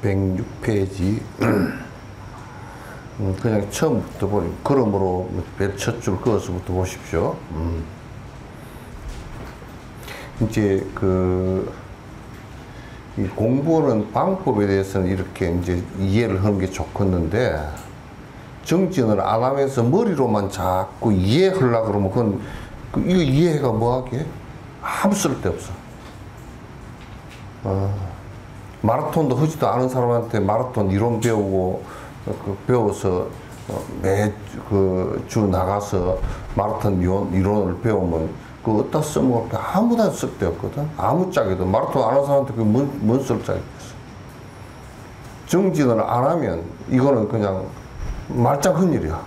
106페이지 그냥 처음부터 보니 그러므로 첫 줄 그어서부터 보십시오. 이제 이 공부하는 방법에 대해서는 이렇게 이제 이해를 하는 게 좋겠는데, 정진을 안 하면서 머리로만 자꾸 이해하려고 그러면 그건 이거 이해가 뭐하게? 아무 쓸데없어. 마라톤도 하지도 않은 사람한테 마라톤 이론 배우고 배워서 매주 나가서 마라톤 이론을 배우면 그거 어디다 써먹을 게 아무나 쓸데없거든. 아무짝에도 마라톤 안 하는 사람한테 그게 뭔 쓸데가 있겠어. 정진을 안 하면 이거는 그냥 말짱한 일이야.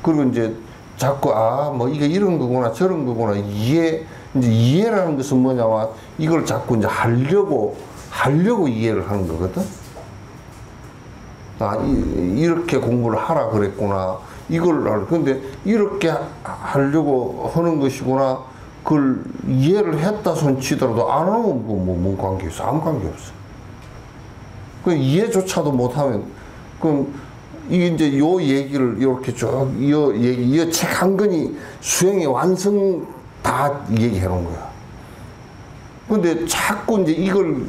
그리고 이제 자꾸 뭐 이게 이런 거구나 저런 거구나 이제 이해라는 것은 뭐냐면 이걸 자꾸 이제 하려고 이해를 하는 거거든. 이렇게 공부를 하라 그랬구나. 근데 이렇게 하려고 하는 것이구나. 그걸 이해를 했다 손 치더라도 안 하면 뭔 관계 있어? 아무 관계 없어. 그 이해조차도 못하면, 그럼 이게 이제 요 얘기를 이렇게 쭉, 이 책 한 권이 수행의 완성 다 얘기해 놓은 거야. 근데 자꾸 이제 이걸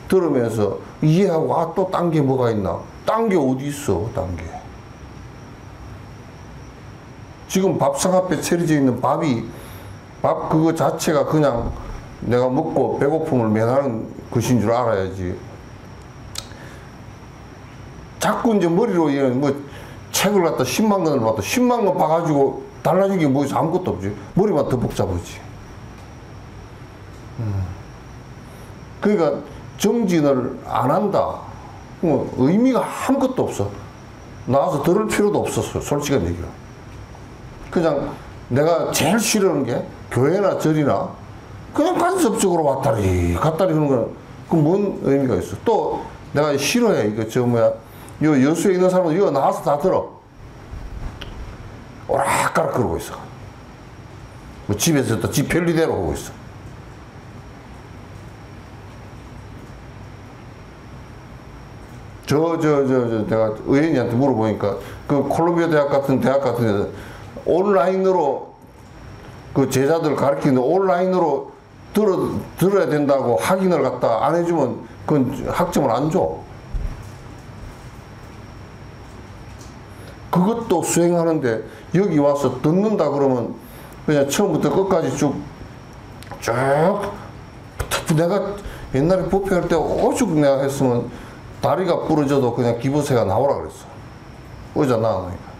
들으면서 이해하고 또 딴 게 뭐가 있나? 딴 게 어디 있어? 딴 게. 지금 밥상 앞에 차려져 있는 밥 그거 자체가 그냥 내가 먹고 배고픔을 면하는 것인 줄 알아야지. 자꾸 이제 머리로 뭐 책을 갖다 10만 권을 봤다. 10만 권 봐가지고 달라진 게 뭐 있어? 아무것도 없지. 머리만 더 복잡하지. 그러니까 정진을 안 한다. 뭐 의미가 아무것도 없어. 나와서 들을 필요도 없었어. 솔직한 얘기로. 그냥 내가 제일 싫어하는 게 교회나 절이나 그냥 간섭적으로 왔다리 갔다리 하는 거는 그 뭔 의미가 있어. 또 내가 싫어해. 이거 여수에 있는 사람은 이거 나와서 다 들어. 오락가락 그러고 있어. 뭐 집에서 또 집 편리대로 하고 있어. 내가 의원님한테 물어보니까 그 콜롬비아 대학 같은 데서 온라인으로 그 제자들 가르치는데 온라인으로 들어야 된다고 확인을 갖다 안 해주면 그건 학점을 안 줘. 그것도 수행하는데 여기 와서 듣는다 그러면 그냥 처음부터 끝까지 쭉 내가 옛날에 법회할 때 오죽 내가 했으면 다리가 부러져도 그냥 기부세가 나오라 그랬어. 의자 나오니까.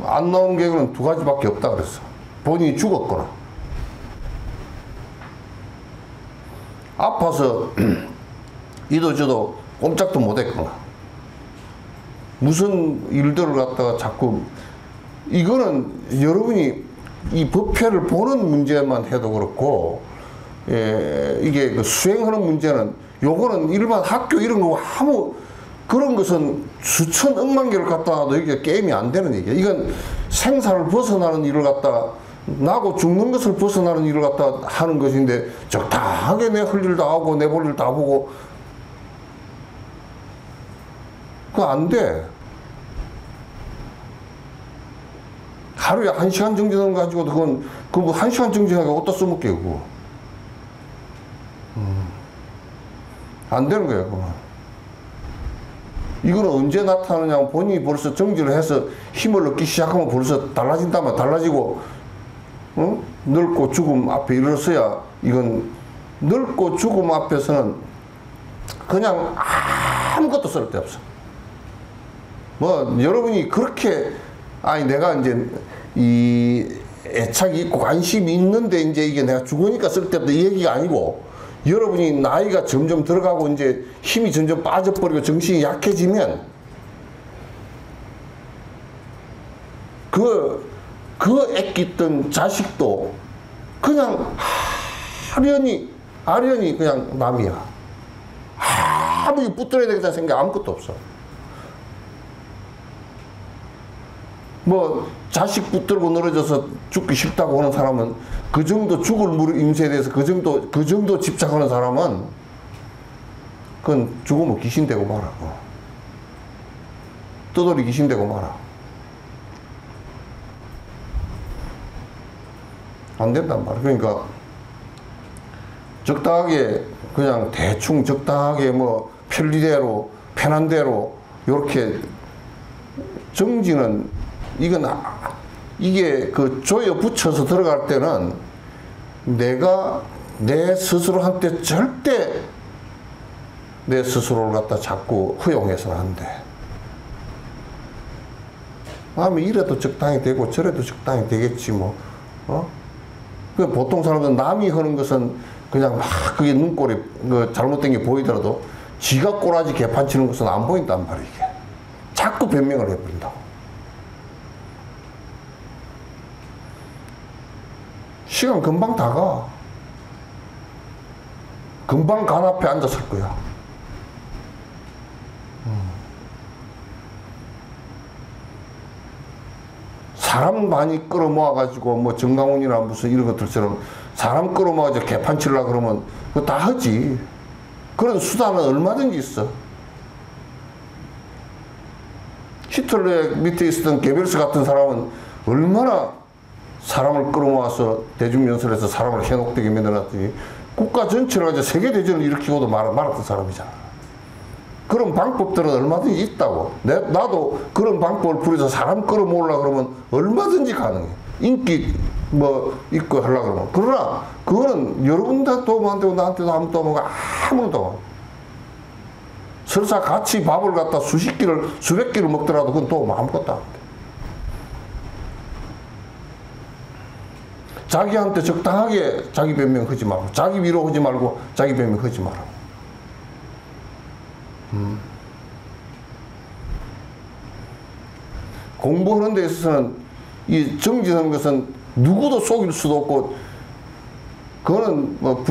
안 나오는 계획은 두 가지밖에 없다 그랬어. 본인이 죽었거나 아파서 이도저도 꼼짝도 못했거나 무슨 일들을 갖다가 자꾸 이거는 여러분이 이 법회를 보는 문제만 해도 그렇고 이게 그 수행하는 문제는 요거는 일반 학교 이런 거 아무 그런 것은 수천 억만 개를 갖다 놔도 이게 게임이 안 되는 얘기야. 이건 생사를 벗어나는 일을 갖다가 나고 죽는 것을 벗어나는 일을 갖다 하는 것인데 적당하게 내 할 일 다 하고 내 볼 일 다 보고 그거 안 돼. 하루에 1시간 정지하는 거 가지고도 그건 1시간 정지하는 거 어디다 써먹게, 그거. 안 되는 거예요, 그건. 이거는 언제 나타나냐면 본인이 벌써 정지를 해서 힘을 얻기 시작하면 벌써 달라진다면 달라지고, 늙고 죽음 앞에 이르러서야 이건 늙고 죽음 앞에서는 그냥 아무것도 쓸데없어. 뭐, 여러분이 그렇게, 아니, 내가 이제 이 애착이 있고 관심이 있는데 이제 이게 내가 죽으니까 쓸데없다 이 얘기가 아니고, 여러분이 나이가 점점 들어가고 이제 힘이 점점 빠져버리고 정신이 약해지면 그 애끼던 자식도 그냥 아련히 그냥 남이야. 아무리 붙들어야 되겠다는 생각 아무것도 없어. 뭐 자식 붙들고 늘어져서 죽기 싫다고 하는 사람은 그 정도 죽을 인생에 대해서 그 정도 집착하는 사람은 그건 죽으면 귀신 되고 말아. 떠돌이 귀신 되고 말아. 안 된단 말이야. 그러니까 적당하게 그냥 대충 적당하게 뭐 편리대로 편한 대로 요렇게 정지는 이게 그 조여 붙여서 들어갈 때는 내가 내 스스로한테 절대 내 스스로를 갖다 자꾸 허용해서는 안 돼. 마음이 이래도 적당히 되고 저래도 적당히 되겠지 뭐. 그 보통 사람들은 남이 하는 것은 그냥 막 그게 눈꼴이 잘못된 게 보이더라도 지가 꼬라지 개판치는 것은 안 보인단 말이야. 이게 자꾸 변명을 해버린다고. 시간 금방 다 가. 금방 간 앞에 앉았을 거야. 사람 많이 끌어모아가지고 뭐 정강훈이나 무슨 이런 것들처럼 사람 끌어모아가지고 개판치려고 그러면 그거 다 하지. 그런 수단은 얼마든지 있어. 히틀러 밑에 있었던 게벨스 같은 사람은 얼마나 사람을 끌어모아서 대중연설에서 사람을 해독되게 만들어놨더니 국가 전체를 가지고 세계대전을 일으키고도 말았던 사람이잖아. 그런 방법들은 얼마든지 있다고. 나도 그런 방법을 부려서 사람 끌어모으려고 그러면 얼마든지 가능해. 인기 뭐 있고 하려고 그러면. 그러나 그거는 여러분한테 도움 안 되고 나한테도 아무도 도움 안 되고 아무도 설사 같이 밥을 갖다 수십 끼를 수백 끼를 먹더라도 그건 도움 아무것도 안 돼. 자기한테 적당하게 자기 변명하지 말고 자기 위로하지 말고 자기 변명하지 말고. 공부하는 데 있어서는 이 정지하는 것은 누구도 속일 수도 없고, 그거는 뭐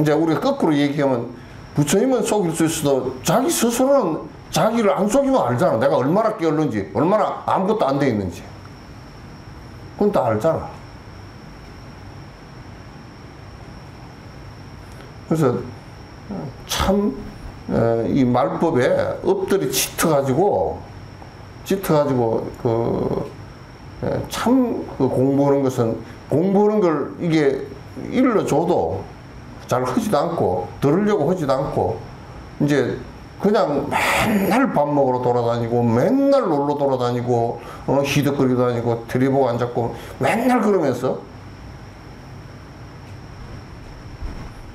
이제 우리가 거꾸로 얘기하면 부처님은 속일 수 있어도 자기 스스로는 자기를 안 속이면 알잖아. 내가 얼마나 깨었는지, 얼마나 아무것도 안 돼 있는지. 그건 다 알잖아. 그래서 참 이 말법에 엎드리 짙어가지고 참 그 공부하는 것은 공부하는 걸 이게 일러줘도 잘 하지도 않고 들으려고 하지도 않고 이제 그냥 맨날 밥 먹으러 돌아다니고 맨날 놀러 돌아다니고 히덕거리고 다니고 테레비보고 앉았고 맨날 그러면서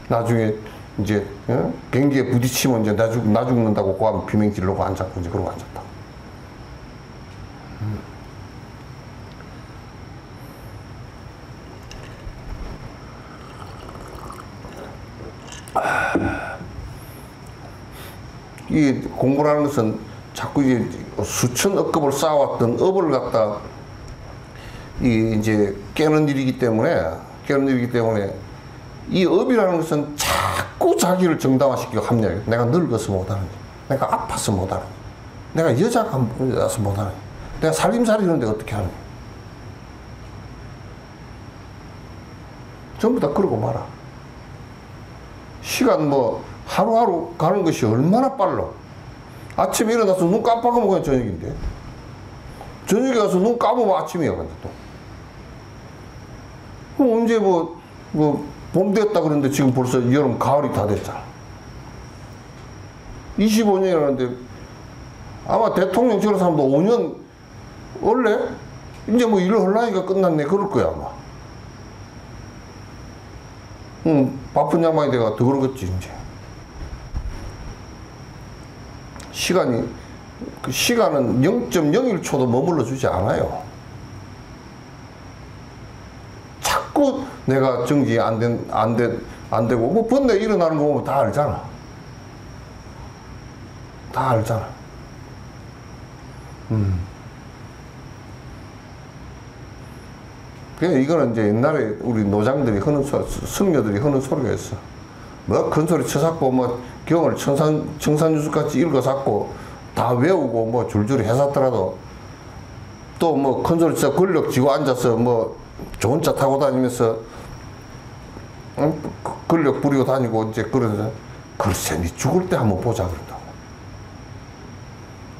나중에 이제 경기에 부딪히면 이제 나 죽는다고 고함 비명 지르고 앉았고 이제 그러고 앉았다. 이 공부라는 것은 자꾸 이제 수천 억급을 쌓아왔던 업을 갖다 이제 깨는 일이기 때문에 이 업이라는 것은 자꾸 자기를 정당화시키고 합리화해. 내가 늙어서 못하는, 내가 아파서 못하는, 내가 여자가 나서 못하는, 내가 살림살이 하는데 어떻게 하는. 전부 다 그러고 말아. 시간 뭐 하루하루 가는 것이 얼마나 빨라. 아침에 일어나서 눈 깜빡하면 그냥 저녁인데. 저녁에 가서 눈 감으면 아침이야, 근데 또. 그럼 언제 봄 됐다 그러는데 지금 벌써 여름, 가을이 다 됐잖아. 25년이라는데 아마 대통령 저런 사람도 5년 원래 이제 뭐 일을 하려니까 끝났네 그럴 거야 아마. 바쁜 양반이 돼가 더 그러겠지 이제. 그 시간은 0.01초도 머물러 주지 않아요. 자꾸 내가 정지 안 되고 뭐 번뇌 일어나는 거 보면 다 알잖아. 다 알잖아. 그냥 이거는 이제 옛날에 우리 노장들이 하는 승려들이 하는 소리가 있어. 뭐 큰 소리 쳐잡고 뭐 경을 청산유수같이 읽어잡고 다 외우고 뭐 줄줄이 해놨더라도 또 뭐 큰 소리 쳐 권력 쥐고 앉아서 뭐 좋은 차 타고 다니면서 권력 부리고 다니고 이제 그러면서 글쎄 니 죽을 때 한번 보자 그런다고.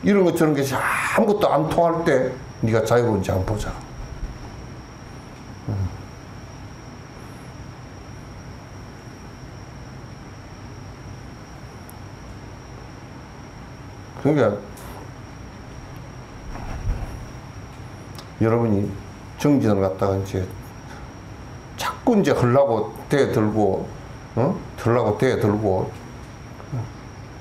이런 것 저런 것이 아무것도 안 통할 때 네가 자유로운지 한번 보자. 그러니까 여러분이 정진을 갖다가 이제 자꾸 이제 하려고 대들고 들라고 대들고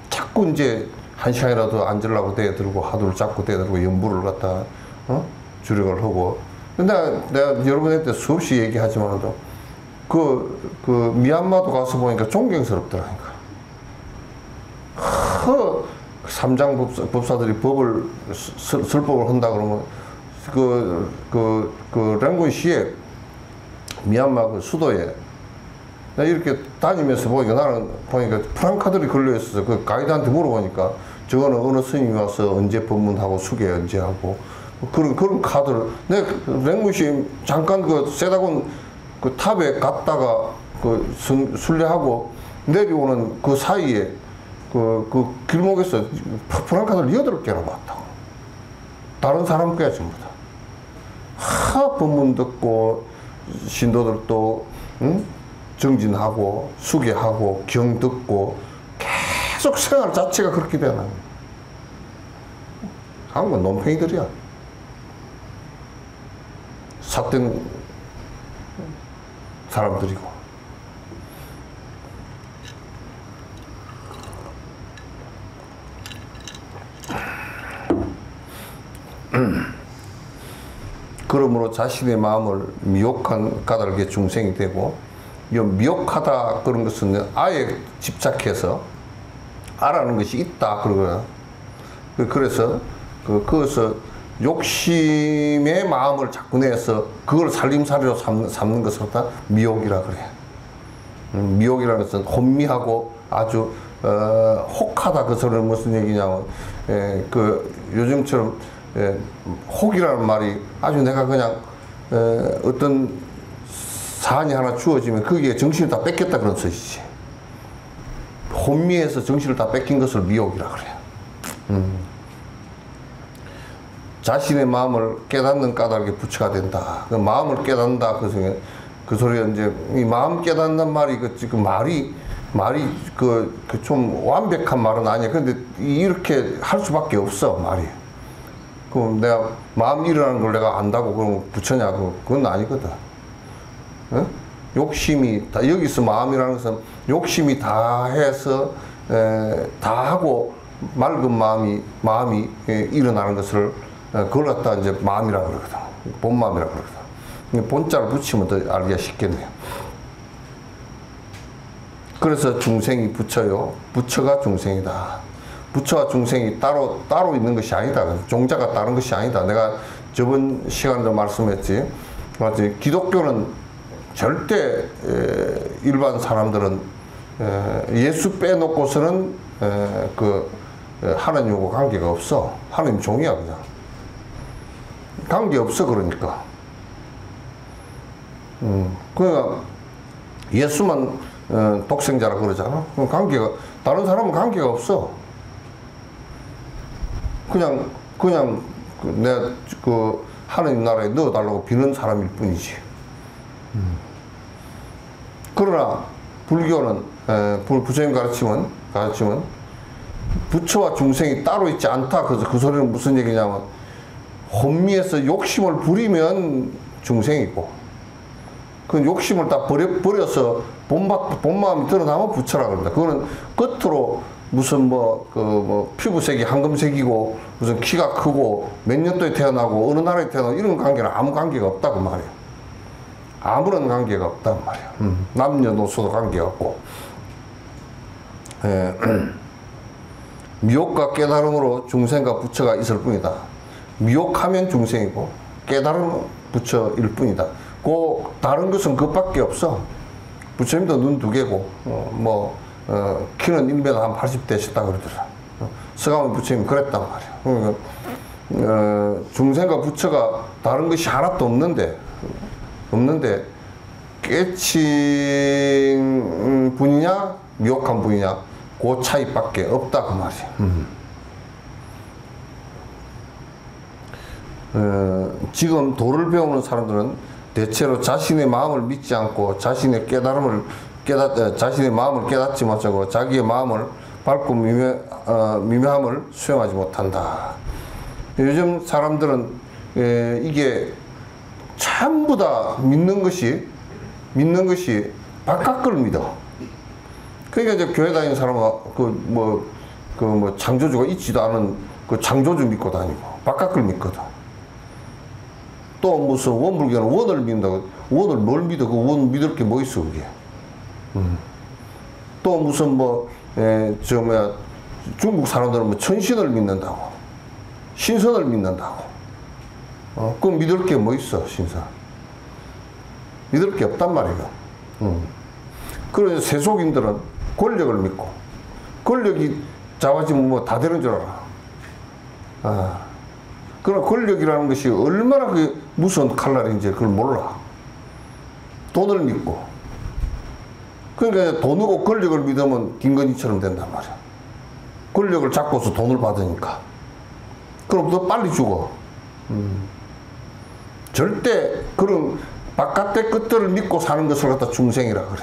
자꾸 이제 한 시간이라도 앉으려고 대들고 하두를 잡고 대들고 연부를 갖다가 주력을 하고. 근데 내가 여러분한테 수없이 얘기하지만도 그 미얀마도 가서 보니까 존경스럽더라니까. 삼장 법사들이 법을 설법을 한다 그러면 그 랭군시에 미얀마 그 수도에 이렇게 다니면서 보니까 나는 보니까 프랑카들이 걸려 있어서 그 가이드한테 물어보니까 저거는 어느 스님이 와서 언제 법문하고 수계 언제 하고 그런 카드를 내가 랭군시 잠깐 그 세다곤 그 탑에 갔다가 그 순례하고 내려오는 그 사이에 그 길목에서 프랑카드를 8개나 봤다고. 다른 사람 거야 전부 다. 법문 듣고 신도들도 정진하고 수계하고 경 듣고 계속 생활 자체가 그렇게 되는. 한국은 논팽이들이야. 삿된 사람들이고. 그러므로 자신의 마음을 미혹한 까닭에 중생이 되고, 이 미혹하다 그런 것은 아예 집착해서 알아는 것이 있다 그러거든. 그래서 그것을 욕심의 마음을 자꾸 내서 그걸 살림살이로 삼는 것을 다 미혹이라 그래. 미혹이라는 것은 혼미하고 아주 혹하다. 그 소리는 무슨 얘기냐면 그 요즘처럼 혹이라는 말이 아주 내가 그냥 어떤 사안이 하나 주어지면 거기에 정신을 다 뺏겼다 그런 뜻이지. 혼미해서 정신을 다 뺏긴 것을 미혹이라 그래요. 자신의 마음을 깨닫는 까닭에 부처가 된다. 그 마음을 깨닫는다. 그 소리가 이제 이 마음 깨닫는 말이 말이 좀 완벽한 말은 아니야. 근데 이렇게 할 수밖에 없어 말이. 그럼 내가 마음 일어나는 걸 내가 안다고 그러면 부처냐? 그건 아니거든. 응? 욕심이 다 여기서 마음이라는 것은 욕심이 다 해서 다 하고 맑은 마음이 일어나는 것을 그걸 갖다 이제 마음이라고 그러거든. 본마음이라고 그러거든. 본자를 붙이면 더 알기가 쉽겠네요. 그래서 중생이 부처요. 부처가 중생이다. 부처와 중생이 따로 있는 것이 아니다. 종자가 다른 것이 아니다. 내가 저번 시간에도 말씀했지. 기독교는 절대 일반 사람들은 예수 빼놓고서는 하나님하고 관계가 없어. 하나님 종이야 그냥. 관계 없어 그러니까. 그러니까 예수만 독생자라 그러잖아. 그럼 다른 사람은 관계가 없어. 그냥 내가 하느님 나라에 넣어달라고 비는 사람일 뿐이지. 그러나 불교는 부처님 가르침은 부처와 중생이 따로 있지 않다. 그래서 그 소리는 무슨 얘기냐면 혼미해서 욕심을 부리면 중생이고 그 욕심을 다 버려서 본마음이 드러나면 부처라 그런다. 그거는 겉으로 무슨 피부색이 황금색이고 무슨 키가 크고 몇 년도에 태어나고 어느 나라에 태어나고 이런 관계는 아무 관계가 없다고 말이야. 아무런 관계가 없단 말이야. 남녀노소도 관계가 없고 미혹과 깨달음으로 중생과 부처가 있을 뿐이다. 미혹하면 중생이고 깨달음은 부처일 뿐이다. 다른 것은 그것밖에 없어. 부처님도 눈 두 개고 키는 1m 한 80 되셨다 그러더라. 서가모니 부처님 그랬단 말이야. 그러니까 중생과 부처가 다른 것이 하나도 없는데 깨친 분이냐 미혹한 분이냐 그 차이밖에 없다 그 말이야. 지금 도를 배우는 사람들은 대체로 자신의 마음을 믿지 않고 자신의 마음을 깨닫지 못하고 자기의 마음을 밝고 미묘함을 수용하지 못한다. 요즘 사람들은 이게 전부 다 믿는 것이 바깥 걸 믿어. 그러니까 이제 교회 다니는 사람은 창조주가 있지도 않은 그 창조주 믿고 다니고 바깥 걸 믿거든. 또 무슨 원불교는 원을 믿는다고. 원을 뭘 믿어? 그 원 믿을 게 뭐 있어 그게. 또 무슨 중국 사람들은 천신을 믿는다고. 신선을 믿는다고. 그럼 믿을 게 뭐 있어 신선. 믿을 게 없단 말이에요. 그래서 세속인들은 권력을 믿고 권력이 잡아지면 다 되는 줄 알아. 그러나 권력이라는 것이 얼마나 무서운 칼날인지 그걸 몰라. 돈을 믿고. 그러니까 돈으로 권력을 믿으면 김건희처럼 된단 말이야. 권력을 잡고서 돈을 받으니까. 그럼 더 빨리 죽어. 절대 그런 바깥의 것들을 믿고 사는 것을 갖다 중생이라 그래.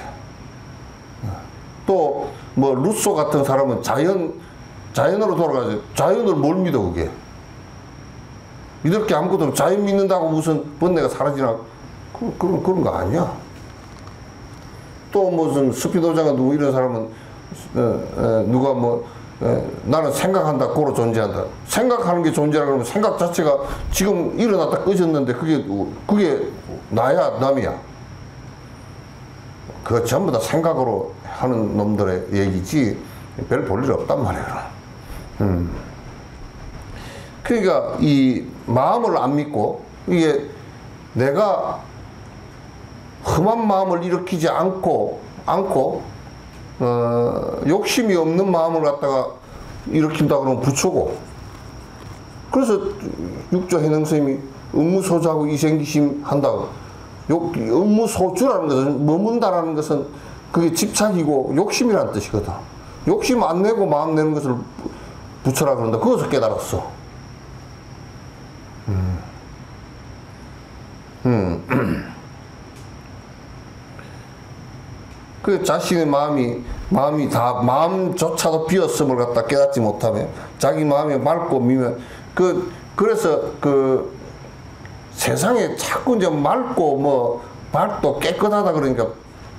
또 루소 같은 사람은 자연으로 돌아가지. 자연을 뭘 믿어 그게. 믿을 게 아무것도 없고 자연 믿는다고 무슨 번뇌가 사라지나 그런 거 아니야. 또 무슨 스피노자가 누구 이런 사람은 누가 나는 생각한다 고로 존재한다. 생각하는 게 존재라 그러면 생각 자체가 지금 일어났다 꺼졌는데 그게 나야 남이야. 그거 전부 다 생각으로 하는 놈들의 얘기지 별 볼 일 없단 말이야. 그러니까 이 마음을 안 믿고 이게 내가 험한 마음을 일으키지 않고 욕심이 없는 마음을 갖다가 일으킨다 그러면 부처고. 그래서 육조 해능 스님이 업무소주하고 이생기심 한다고. 업무소주라는 것은 머문다라는 것은 그게 집착이고 욕심이라는 뜻이거든. 욕심 안 내고 마음 내는 것을 부처라 그런다. 그것을 깨달았어. 그 자신의 마음조차도 비었음을 갖다 깨닫지 못하면 자기 마음이 맑고 미면 그래서 세상에 자꾸 이제 맑고 밝고 깨끗하다 그러니까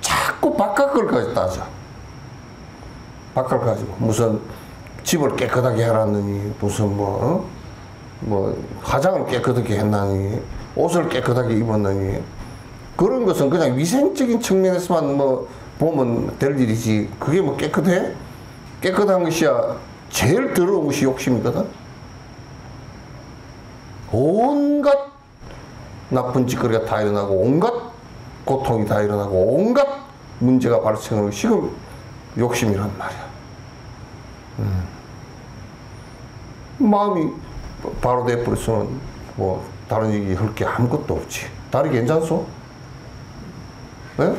자꾸 바깥 걸 가지고 따져. 바깥 가지고 무슨 집을 깨끗하게 해놨느니 무슨 화장을 깨끗하게 했나니 옷을 깨끗하게 입었느니 그런 것은 그냥 위생적인 측면에서만 보면 될 일이지. 그게 깨끗해? 깨끗한 것이야 제일 더러운 것이 욕심이거든. 온갖 나쁜 짓거리가 다 일어나고 온갖 고통이 다 일어나고 온갖 문제가 발생하는 것이 욕심이란 말이야. 마음이 바로 돼버렸으면 다른 얘기 할 게 아무것도 없지. 다리 괜찮소? 네?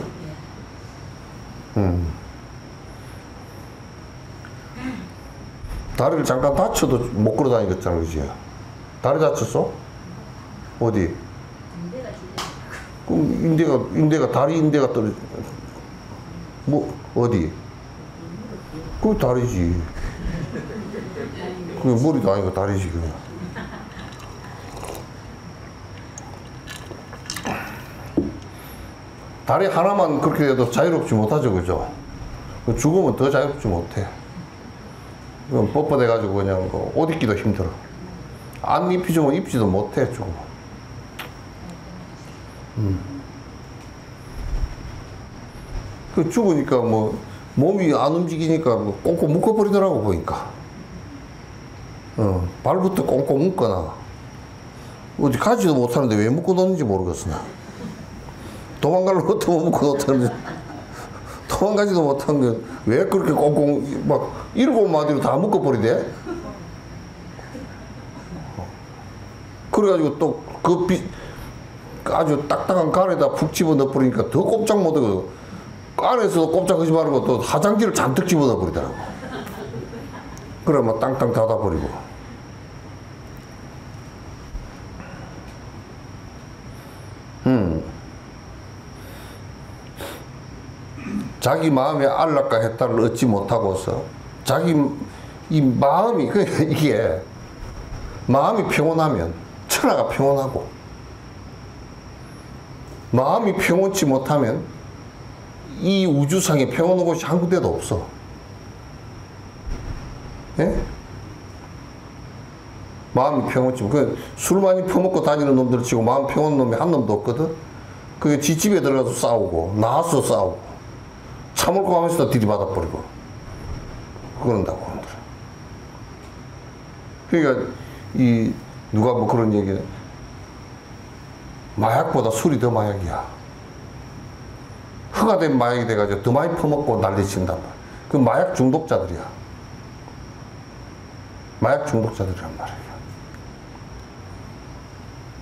다리를 잠깐 다쳐도 못 걸어 다니겠잖아, 그지? 다리 다쳤어? 어디? 그럼 인대가, 다리 인대가 떨어져. 뭐, 어디? 그 다리지. 그 머리도 아니고 다리지, 그냥. 다리 하나만 그렇게 해도 자유롭지 못하죠, 그죠? 죽으면 더 자유롭지 못해. 그럼 뻣뻣해가지고 그냥 옷 입기도 힘들어. 안 입히지만 입지도 못해, 죽으면. 그 죽으니까 뭐, 몸이 안 움직이니까 뭐 꽁꽁 묶어버리더라고, 보니까. 발부터 꽁꽁 묶거나. 어디 가지도 못하는데 왜 묶어 놓는지 모르겠어, 나. 도망갈 것도 못 묶어 놓다는데. 도망가지도 못한 게 왜 그렇게 꽁꽁 막 7마디로 다 묶어버리대? 그래가지고 또 그 아주 딱딱한 간에다 푹 집어넣어 버리니까 더 꼼짝 못하고 안에서도 꼼짝하지 말고 또 화장지를 잔뜩 집어넣어 버리더라고. 그래 막 땅땅 닫아버리고. 자기 마음의 안락과 해탈을 얻지 못하고서 자기 이 마음이 이게 마음이 평온하면 천하가 평온하고 마음이 평온치 못하면 이 우주상에 평온한 곳이 한 군데도 없어. 예? 마음이 평온치 술 많이 퍼먹고 다니는 놈들 치고 마음 평온한 놈이 한 놈도 없거든. 그게 지 집에 들어가서 싸우고 나와서 싸우고 참을고 하면서도 들이받아버리고 그런다고 하더라. 그러니까 이 누가 뭐 그런 얘기 마약보다 술이 더 마약이야. 흑화 된 마약이 돼가지고 더 많이 퍼먹고 난리친단 말이야. 그 마약 중독자들이야. 마약 중독자들이란 말이야.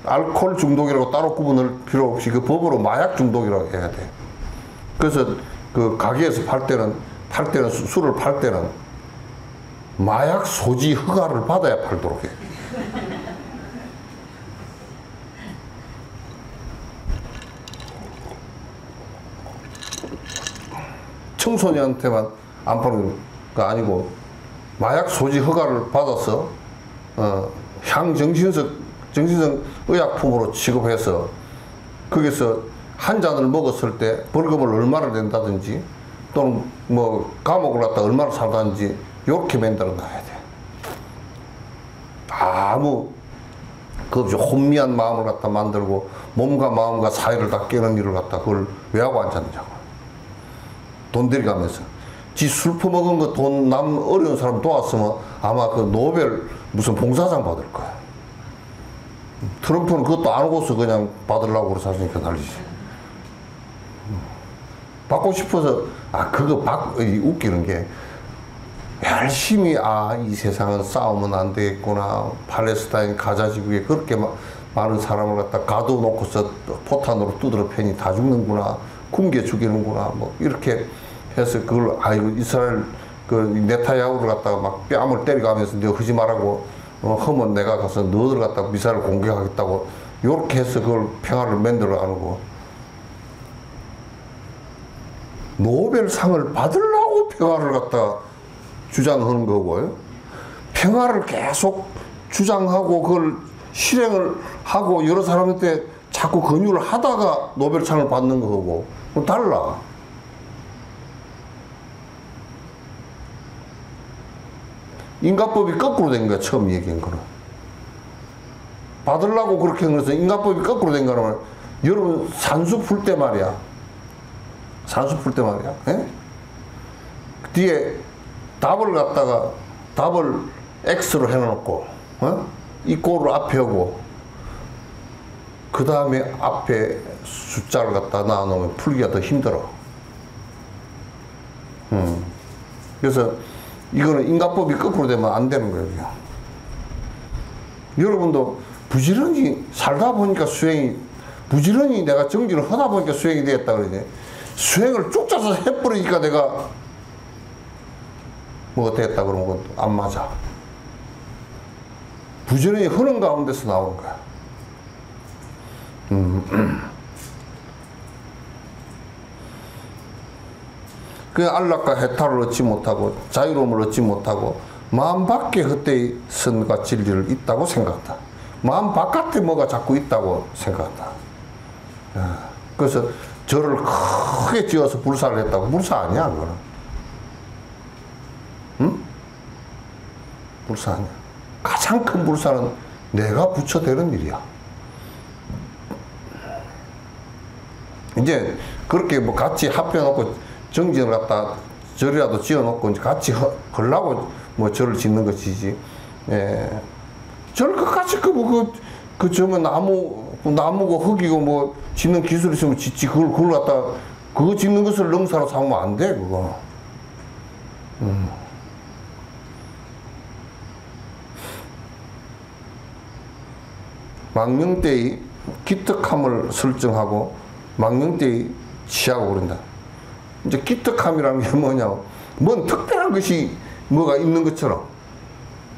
알코올 중독이라고 따로 구분할 필요 없이 그 법으로 마약 중독이라고 해야 돼. 그래서 그 가게에서 팔 때는 술을 팔 때는 마약 소지 허가를 받아야 팔도록 해. 청소년한테만 안 파는 거 아니고 마약 소지 허가를 받아서 정신성 의약품으로 취급해서 거기서 한 잔을 먹었을 때 벌금을 얼마나 낸다든지 또는 뭐 감옥을 갔다 얼마나 살다든지 이렇게 만들어 놔야 돼. 아무 그 없이 혼미한 마음을 갖다 만들고 몸과 마음과 사이를 다 깨는 일을 갖다 그걸 왜 하고 앉았느냐고. 돈 들여가면서 지 술 퍼먹은 거 돈 남 어려운 사람 도왔으면 아마 그 노벨 무슨 봉사상 받을 거야. 트럼프는 그것도 안 오고서 그냥 받으려고 그래서 하니까 난리지. 받고 싶어서 웃기는 게 열심히 이 세상은 싸우면 안 되겠구나. 팔레스타인 가자 지구에 그렇게 많은 사람을 갖다 가둬놓고서 포탄으로 두드려 패니 다 죽는구나. 굶겨 죽이는구나. 뭐 이렇게 해서 그걸 이스라엘 그 네타야후를 갖다가 막 뺨을 때려가면서 너 하지 말라고 하면 내가 가서 너들 갖다가 미사일을 공격하겠다고 요렇게 해서 그걸 평화를 만들어 가는 거. 노벨상을 받으려고 평화를 갖다 주장하는 거고요. 평화를 계속 주장하고 그걸 실행을 하고 여러 사람한테 자꾸 권유를 하다가 노벨상을 받는 거고 그건 달라. 인과법이 거꾸로 된 거야. 처음 얘기한 거는. 받으려고 그렇게 한 것은 인과법이 거꾸로 된 거라면 여러분 산수 풀 때 말이야. 산수 풀 때 말이야. 에? 뒤에 답을 X로 해놓고 이 꼴을 앞에 하고 그 다음에 앞에 숫자를 갖다 놔놓으면 풀기가 더 힘들어. 그래서 이거는 인과법이 거꾸로 되면 안 되는 거예요. 여러분도 부지런히 살다 보니까 부지런히 내가 정진을 하다 보니까 수행이 되었다 그러지. 수행을 쭉 짜서 해버리니까 내가 뭐가 됐다 그러면 안 맞아. 부지런히 흐른 가운데서 나오는 거야. 그 안락과 해탈을 얻지 못하고 자유로움을 얻지 못하고 마음 밖에 헛되이 선과 진리를 있다고 생각한다. 마음 바깥에 뭐가 자꾸 있다고 생각한다. 그래서 절을 크게 지어서 불사를 했다고. 불사 아니야 그거는. 응? 불사 아니야. 가장 큰 불사는 내가 부처되는 일이야. 이제 그렇게 뭐 같이 합해놓고 정진을 갖다 절이라도 지어놓고 이제 같이 하려고 뭐 절을 짓는 것이지. 예. 절 끝까지 그 저뭐 나무고 흙이고 뭐 짓는 기술이 있으면 짓지. 그걸 갖다 그거 짓는 것을 능사로 삼으면 안 돼 그거. 망명때의 기특함을 설정하고 망명때의 취하고 그런다. 이제 기특함이라는 게 뭐냐? 뭔 특별한 것이 뭐가 있는 것처럼,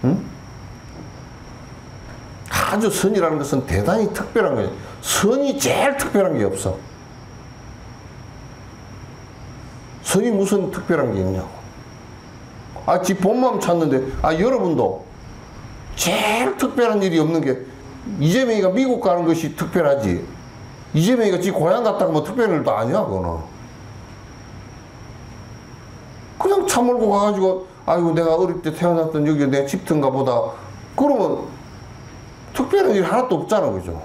응? 아주 선이라는 것은 대단히 특별한 거예요. 선이 제일 특별한 게 없어. 선이 무슨 특별한 게 있냐고. 지 본마음 찾는데, 여러분도 제일 특별한 일이 없는 게 이재명이가 미국 가는 것이 특별하지. 이재명이가 지 고향 갔다가 뭐 특별한 일도 아니야, 그거는. 그냥 차 몰고 가가지고, 아이고, 내가 어릴 때 태어났던 여기 내 집터인가 보다. 그러면 특별한 일이 하나도 없잖아, 그죠?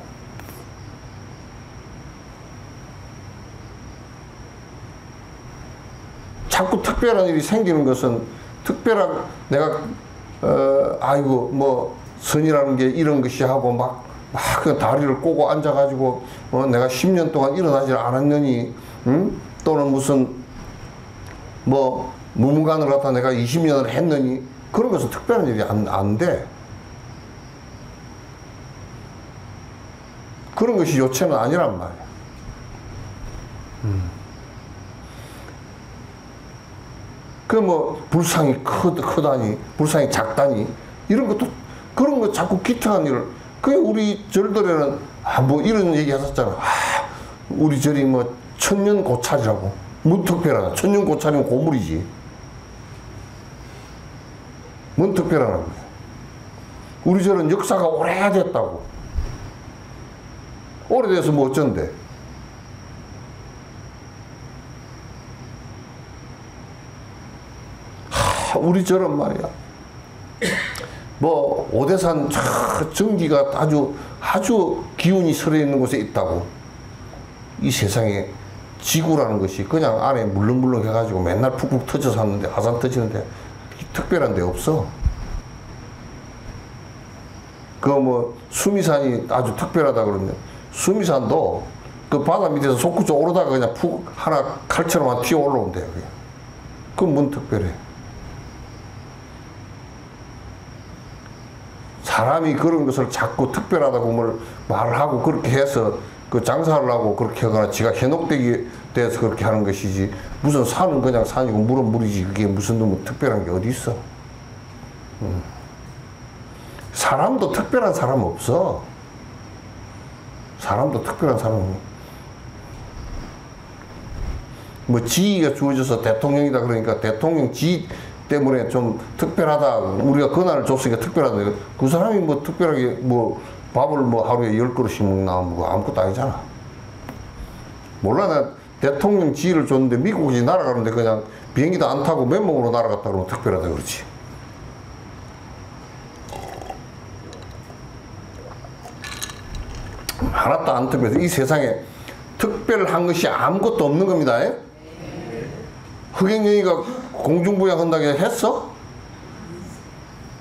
자꾸 특별한 일이 생기는 것은 특별한, 내가, 아이고, 뭐, 선이라는 게 이런 것이 하고 막 그 다리를 꼬고 앉아가지고, 내가 10년 동안 일어나질 않았느니, 응? 또는 무슨, 뭐, 무문관을 갖다 내가 20년을 했느니, 그런 것은 특별한 일이 안 돼. 그런 것이 요체는 아니란 말이야. 그 뭐 불상이 크다니, 불상이 작다니, 이런 것도, 그런 거 자꾸 기특한 일을, 그게 우리 절들에는 뭐 이런 얘기 했었잖아. 우리 절이 뭐 천년고찰이라고. 뭔 특별하다. 천년고찰이면 고물이지. 뭔 특별하다는 거야. 우리 절은 역사가 오래됐다고. 오래돼서 뭐 어쩐데. 우리 절은 말이야. 뭐 오대산 전기가 아주 기운이 서려 있는 곳에 있다고. 이 세상에 지구라는 것이 그냥 안에 물렁물렁 해가지고 맨날 푹푹 터져 샀는데, 화산 터지는데 특별한 데 없어. 그 뭐 수미산이 아주 특별하다 그러는데, 수미산도 그 바다 밑에서 솟구쳐 오르다가 그냥 푹 하나 칼처럼 튀어 올라온대요. 그건 뭔 특별해. 사람이 그런 것을 자꾸 특별하다고 말을 하고 그렇게 해서 그 장사를 하고 그렇게 하거나 지가 현혹되게 돼서 그렇게 하는 것이지, 무슨 산은 그냥 산이고 물은 물이지, 그게 무슨 뭐 특별한 게 어디 있어. 사람도 특별한 사람 없어. 사람도 특별한 사람, 뭐 지위가 주어져서 대통령이다 그러니까 대통령 지위 때문에 좀 특별하다, 우리가 권한을 줬으니까 특별하다. 그 사람이 뭐 특별하게 뭐 밥을 뭐 하루에 10그릇씩 먹나 뭐 아무것도 아니잖아. 몰라, 나 대통령 지위를 줬는데 미국이 날아가는데 그냥 비행기도 안 타고 맨몸으로 날아갔다 그러면 특별하다 그렇지. 하나도 안 특별해서 이 세상에 특별한 것이 아무것도 없는 겁니다. 흑행영이가 공중부양한다고 했어?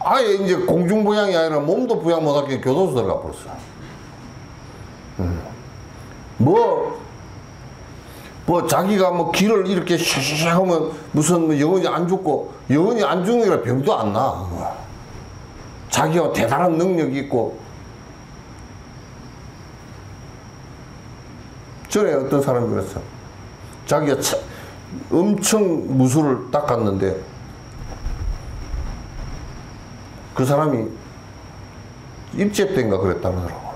아예 이제 공중부양이 아니라 몸도 부양 못하게 교도소 들어가 버렸어. 뭐 자기가 뭐 길을 이렇게 샤샤샤 하면 무슨 뭐 영혼이 안 죽고, 영혼이 안 죽는 게 병도 안 나. 자기가 대단한 능력이 있고. 전에 어떤 사람이 그랬어. 자기가 엄청 무술을 닦았는데 그 사람이 일제 때인가 그랬다더라고.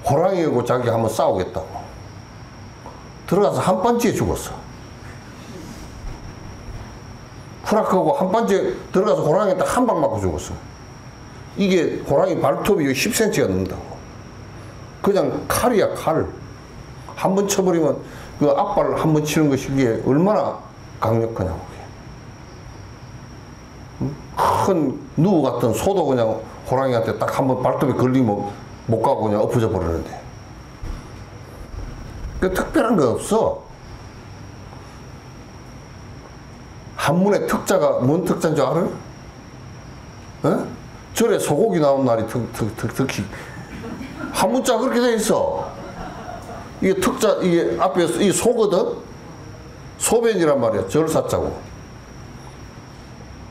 호랑이하고 자기 한번 싸우겠다고. 들어가서 한 반지에 죽었어. 후락하고 한 반지에 들어가서 호랑이한테 한 방 맞고 죽었어. 이게 호랑이 발톱이 10cm가 넘는다고. 그냥 칼이야, 칼. 한 번 쳐버리면 그 앞발을 한 번 치는 것이 이게 얼마나 강력하냐고. 큰 누구 같은 소도 그냥 호랑이한테 딱 한 번 발톱에 걸리면 못 가고 그냥 엎어져 버리는데. 그 특별한 거 없어. 한문의 특자가 뭔 특자인 줄 알아? 어? 절에 소고기 나온 날이 특히 한문자 그렇게 돼 있어. 이게 특자, 이게 앞에 이 소거든? 소변이란 말이야. 절사자고.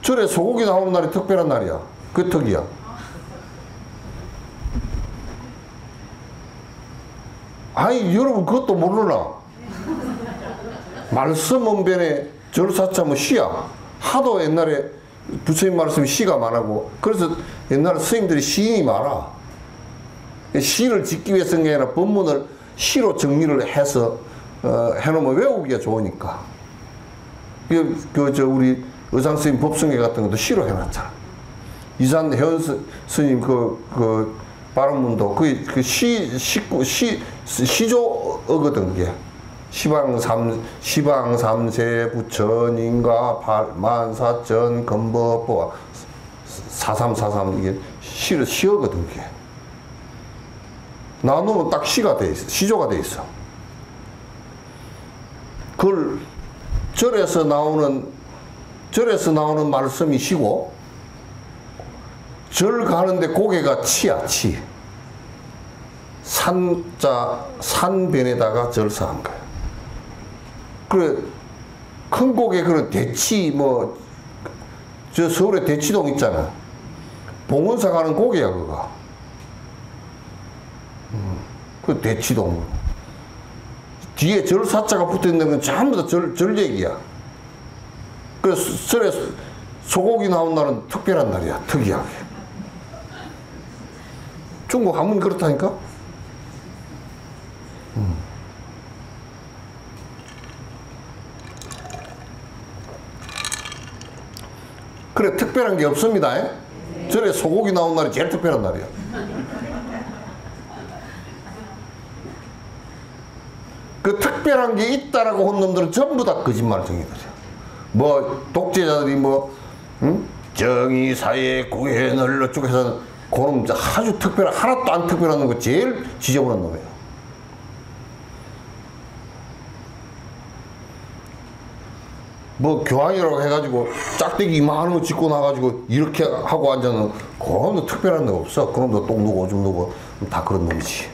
절에 소고기 나오는 날이 특별한 날이야. 그 특이야. 아니, 여러분 그것도 모르나? 말씀 언변에 절사자 뭐 시야. 하도 옛날에 부처님 말씀이 시가 많았고, 그래서 옛날에 스님들이 시인이 많아. 시를 짓기 위해서 한 게 아니라 법문을 시로 정리를 해서 해놓으면 외우기가 좋으니까. 우리 의상 스님 법성회 같은 것도 시로 해놨잖아. 이산 회원 스님 그 발음문도 시조어거든, 그게. 시방 삼세 부처님과 84,000 건법보아 4343 이게 시어거든, 그게. 나누면 딱 시가 돼 있어. 시조가 돼 있어. 그걸 절에서 나오는 말씀이 시고, 절 가는데 고개가 치야, 치. 산변에다가 절사한 거야. 그래, 큰 고개, 그런 대치, 저 서울에 대치동 있잖아. 봉원사 가는 고개야, 그거. 그 대치동. 뒤에 절사자가 붙어 있는 건 전부 다 절 얘기야. 그래서 절에 소고기 나온 날은 특별한 날이야, 특이하게. 중국 한문이 그렇다니까? 그래, 특별한 게 없습니다. 절에 소고기 나온 날이 제일 특별한 날이야. 그 특별한 게 있다라고 한 놈들은 전부 다 거짓말쟁이들이야. 독재자들이 정의, 사회, 구현을 어쩌고 해서 그놈 아주 특별한, 하나도 안 특별한 거 제일 지저분한 놈이에요. 교황이라고 해가지고 짝대기 이만한 거 짚고 나가지고 이렇게 하고 앉아는 그놈도 특별한 거 없어. 그놈도 똥 누고 오줌 누고 다 그런 놈이지.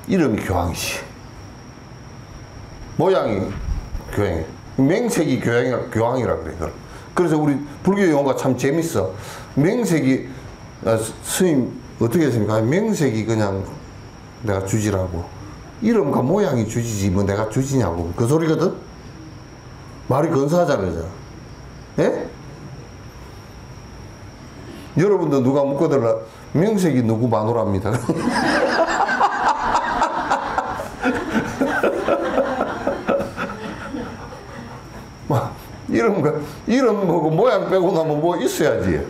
이름이 교황이지. 모양이 교황이. 맹색이 교황이라 그래. 그래서 우리 불교 용어가 참 재밌어. 맹색이, 스님 어떻게 했습니까? 맹색이 그냥 내가 주지라고. 이름과 모양이 주지지 뭐 내가 주지냐고. 그 소리거든? 말이 근사하잖아요. 예? 여러분도 누가 묻거들라 명색이 누구 마누라입니다. 이름 뭐고 모양 빼고 나면 뭐 있어야지.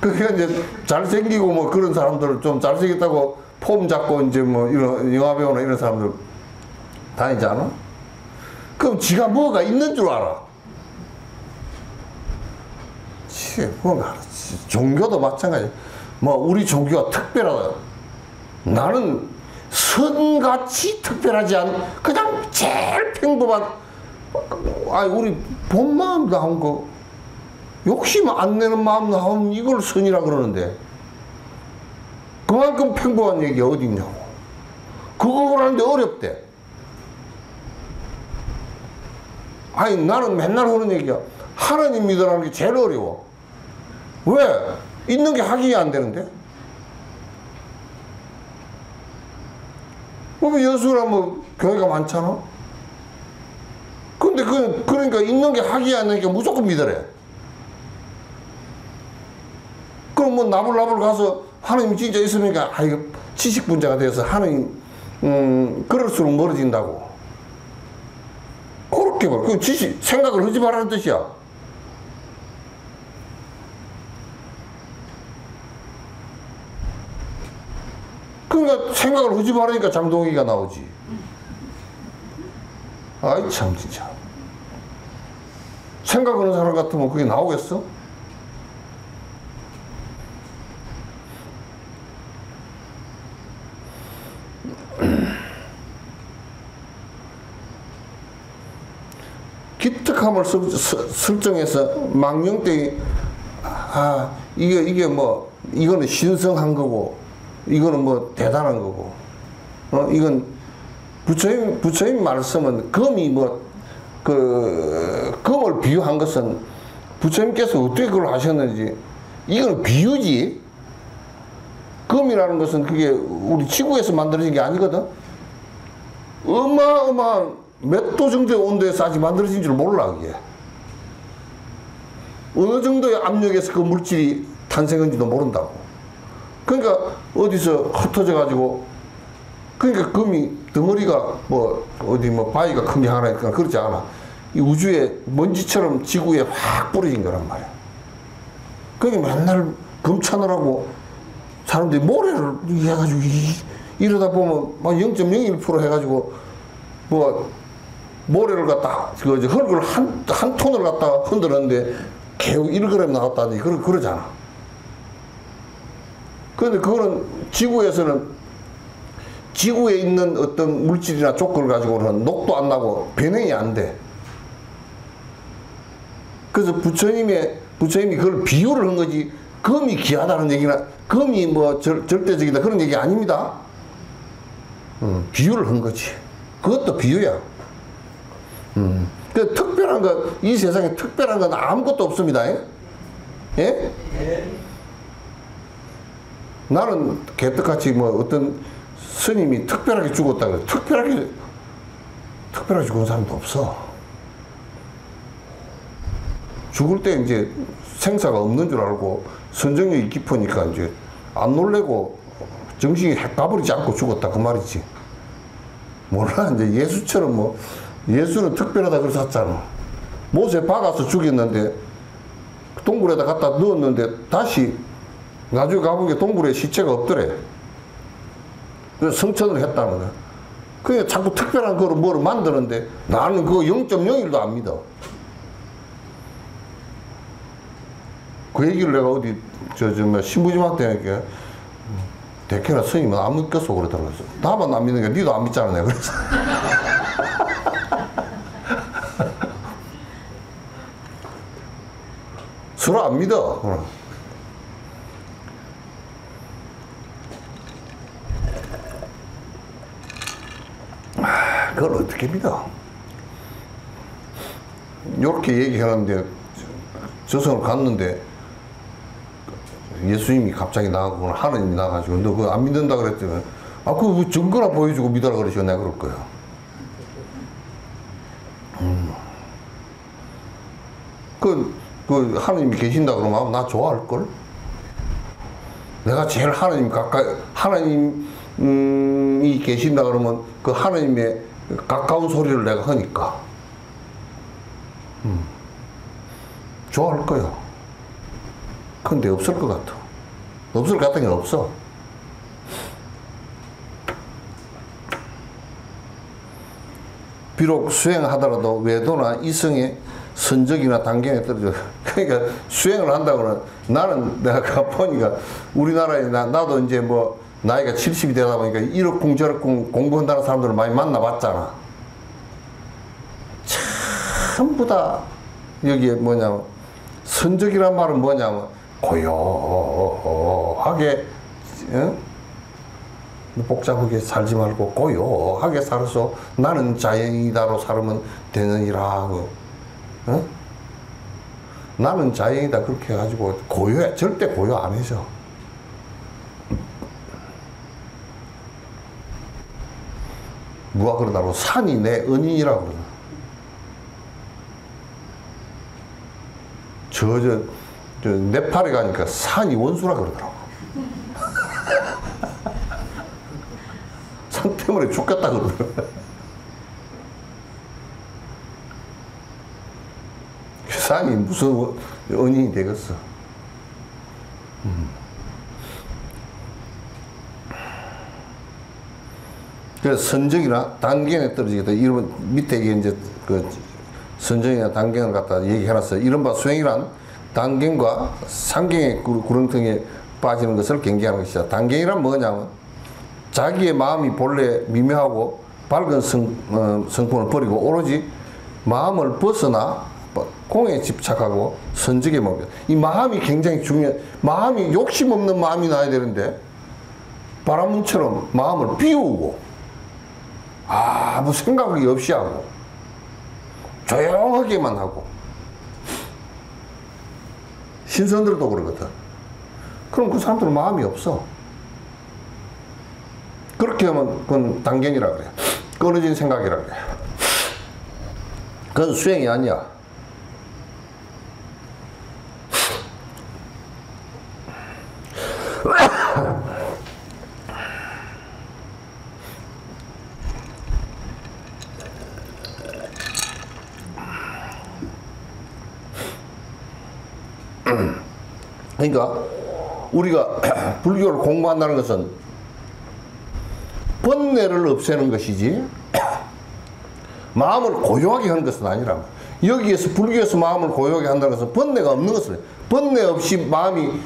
그게 이제 잘생기고 뭐 그런 사람들, 좀 잘생겼다고 폼 잡고 이제 뭐 이런 영화 배우나 이런 사람들 다니지 않아? 그럼 지가 뭐가 있는 줄 알아. 뭔가 알았지. 종교도 마찬가지. 우리 종교가 특별하다. 나는 선같이 특별하지 않은 그냥 제일 평범한, 우리 본 마음 나온 거, 욕심 안 내는 마음 나오면 이걸 선이라 그러는데 그만큼 평범한 얘기 어디 있냐고. 그거 하는데 어렵대. 나는 맨날 하는 얘기야. 하나님 믿으라는 게 제일 어려워. 왜? 있는 게 확인이 안 되는데? 그러면 여수라 뭐 교회가 많잖아? 그건 근데 그러니까 있는 게 학이 아니니까 무조건 믿으래. 그럼 뭐 나불나불 가서 하나님 진짜 있으니까 이거 지식 분자가 돼서 하나님 그럴수록 멀어진다고. 그렇게 말. 그 지식 생각을 하지 말라는 뜻이야. 그러니까 생각을 하지 말으니까 장동기가 나오지. 아이 참 진짜. 생각하는 사람 같으면 그게 나오겠어? 기특함을 설정해서 망령되이 이게 뭐 이거는 신성한 거고 이거는 뭐 대단한 거고 이건 부처님 말씀은 금이 금을 비유한 것은 부처님께서 어떻게 그걸 하셨는지 이건 비유지. 금이라는 것은 그게 우리 지구에서 만들어진 게 아니거든. 어마어마한 몇 도 정도의 온도에서 아직 만들어진 줄 몰라. 그게 어느 정도의 압력에서 그 물질이 탄생한지도 모른다고. 그러니까 어디서 흩어져 가지고 그러니까 금이 덩어리가 뭐 어디 뭐 바위가 큰 게 하나 있거나 그렇지 않아. 이 우주에 먼지처럼 지구에 확 뿌려진 거란 말이야. 그러니까 맨날 금 찾느라고 사람들이 모래를 해가지고 이러다 보면 막 0.01% 해가지고 뭐 모래를 갖다 흙을 한 톤을 갖다 흔들었는데 개우 1g 나왔다니 그러잖아. 그런데 그거는 지구에서는 지구에 있는 어떤 물질이나 조건을 가지고는 녹도 안 나고 변형이 안 돼. 그래서 부처님이 그걸 비유를 한 거지 금이 귀하다는 얘기나 금이 뭐 절대적이다 그런 얘기 아닙니다. 비유를 한 거지. 그것도 비유야. 그 특별한 거, 이 세상에 특별한 건 아무것도 없습니다. 예? 예? 나는 개떡같이 뭐 어떤 스님이 특별하게 죽었다 그래. 특별하게 죽은 사람도 없어. 죽을 때 이제 생사가 없는 줄 알고 선정력이 깊으니까 이제 안 놀래고 정신이 가버리지 않고 죽었다 그 말이지. 몰라. 이제 예수처럼 뭐 예수는 특별하다 그래서 샀잖아. 못에 박아서 죽였는데 동굴에다 갖다 넣었는데 다시 나중에 가보니까 동굴에 시체가 없더래. 그래서 성천을 했다는 거야. 그러니까 자꾸 특별한 거를 뭐를 만드는데 나는 그거 0.01도 안 믿어. 그 얘기를 내가 어디 신부님한테 대개나 스님은 안 믿겠어 그러더라고요. 나만 안 믿는 게 니도 안 믿잖아 내가 그래서. 서로 안 믿어. 그걸 어떻게 믿어? 요렇게 얘기하는데 저승을 갔는데 예수님이 갑자기 나가고 하나님이 나가지고 너 그거 안 믿는다 그랬더니 그거 증거나 보여주고 믿어라 그러시오. 내가 그럴 거야. 그 하나님이 계신다 그러면 나 좋아할걸? 내가 제일 하나님 가까이 하나님이 계신다 그러면 그 하나님의 가까운 소리를 내가 하니까 좋아할 거야. 근데 없을 것 같아. 없을 것 같은 게 없어. 비록 수행하더라도 외도나 이성의 선적이나 단계에 떨어져. 그러니까 수행을 한다고는 나는 내가 보니까 우리나라에 나도 이제 뭐 나이가 70이 되다 보니까 이렇쿵 저렇쿵 공부한다는 사람들을 많이 만나봤잖아. 전부 다 여기에 뭐냐면 선적이란 말은 뭐냐면 고요하게 복잡하게 살지 말고 고요하게 살아서 나는 자연이다로 살면 되느니라. 나는 자연이다 그렇게 해가지고 고요해. 절대 고요 안 해줘. 누가 그러더라고 산이 내 은인이라고 그러나. 저 네팔에 가니까 산이 원수라 그러더라고. 산 때문에 죽겠다 그러더라고. 산이 무슨 원인이 되겠어. 그래서 선정이나 단견에 떨어지겠다. 이러면 밑에 이제 그 선정이나 단견을 갖다 얘기해놨어요. 이른바 수행이란 단견과 상견의 구렁텅이에 빠지는 것을 경계하는 것이다. 단견이란 뭐냐면 자기의 마음이 본래 미묘하고 밝은 성품을 버리고 오로지 마음을 벗어나 공에 집착하고 선적에 머물러. 이 마음이 굉장히 중요해. 마음이 욕심 없는 마음이 나야 되는데 바람문처럼 마음을 비우고 아무 생각이 없이 하고 조용하게만 하고. 신선들도 그러거든. 그럼 그 사람들은 마음이 없어. 그렇게 하면 그건 단견이라 그래. 끊어진 생각이라 그래. 그건 수행이 아니야. 그러니까 우리가 불교를 공부한다는 것은 번뇌를 없애는 것이지 마음을 고요하게 하는 것은 아니라, 여기에서 불교에서 마음을 고요하게 한다는 것은 번뇌가 없는 것을, 번뇌 없이 마음이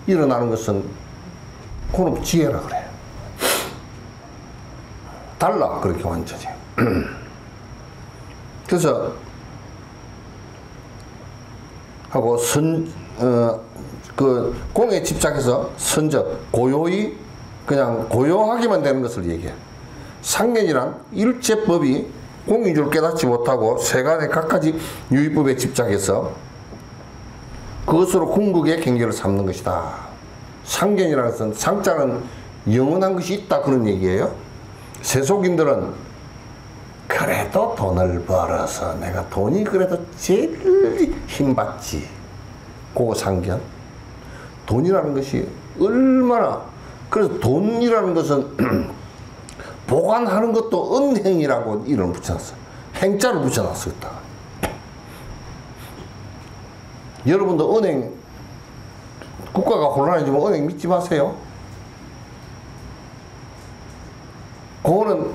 일어나는 것은 그건 지혜라 그래. 달라 그렇게 완전히. 그래서 하고 그 공에 집착해서 선적, 고요히 그냥 고요하게만 되는 것을 얘기해. 상견이란 일체법이 공인 줄 깨닫지 못하고 세간의 각가지 유의법에 집착해서 그것으로 궁극의 경계를 삼는 것이다. 상견이라는 것은 상자는 영원한 것이 있다 그런 얘기예요. 세속인들은 그래도 돈을 벌어서 내가 돈이 그래도 제일 힘받지. 그거 상견. 돈이라는 것이 얼마나, 그래서 돈이라는 것은 보관하는 것도 은행이라고 이름을 붙여놨어. 행자를 붙여놨어. 여러분도 은행, 국가가 혼란해지면 은행 믿지 마세요. 그거는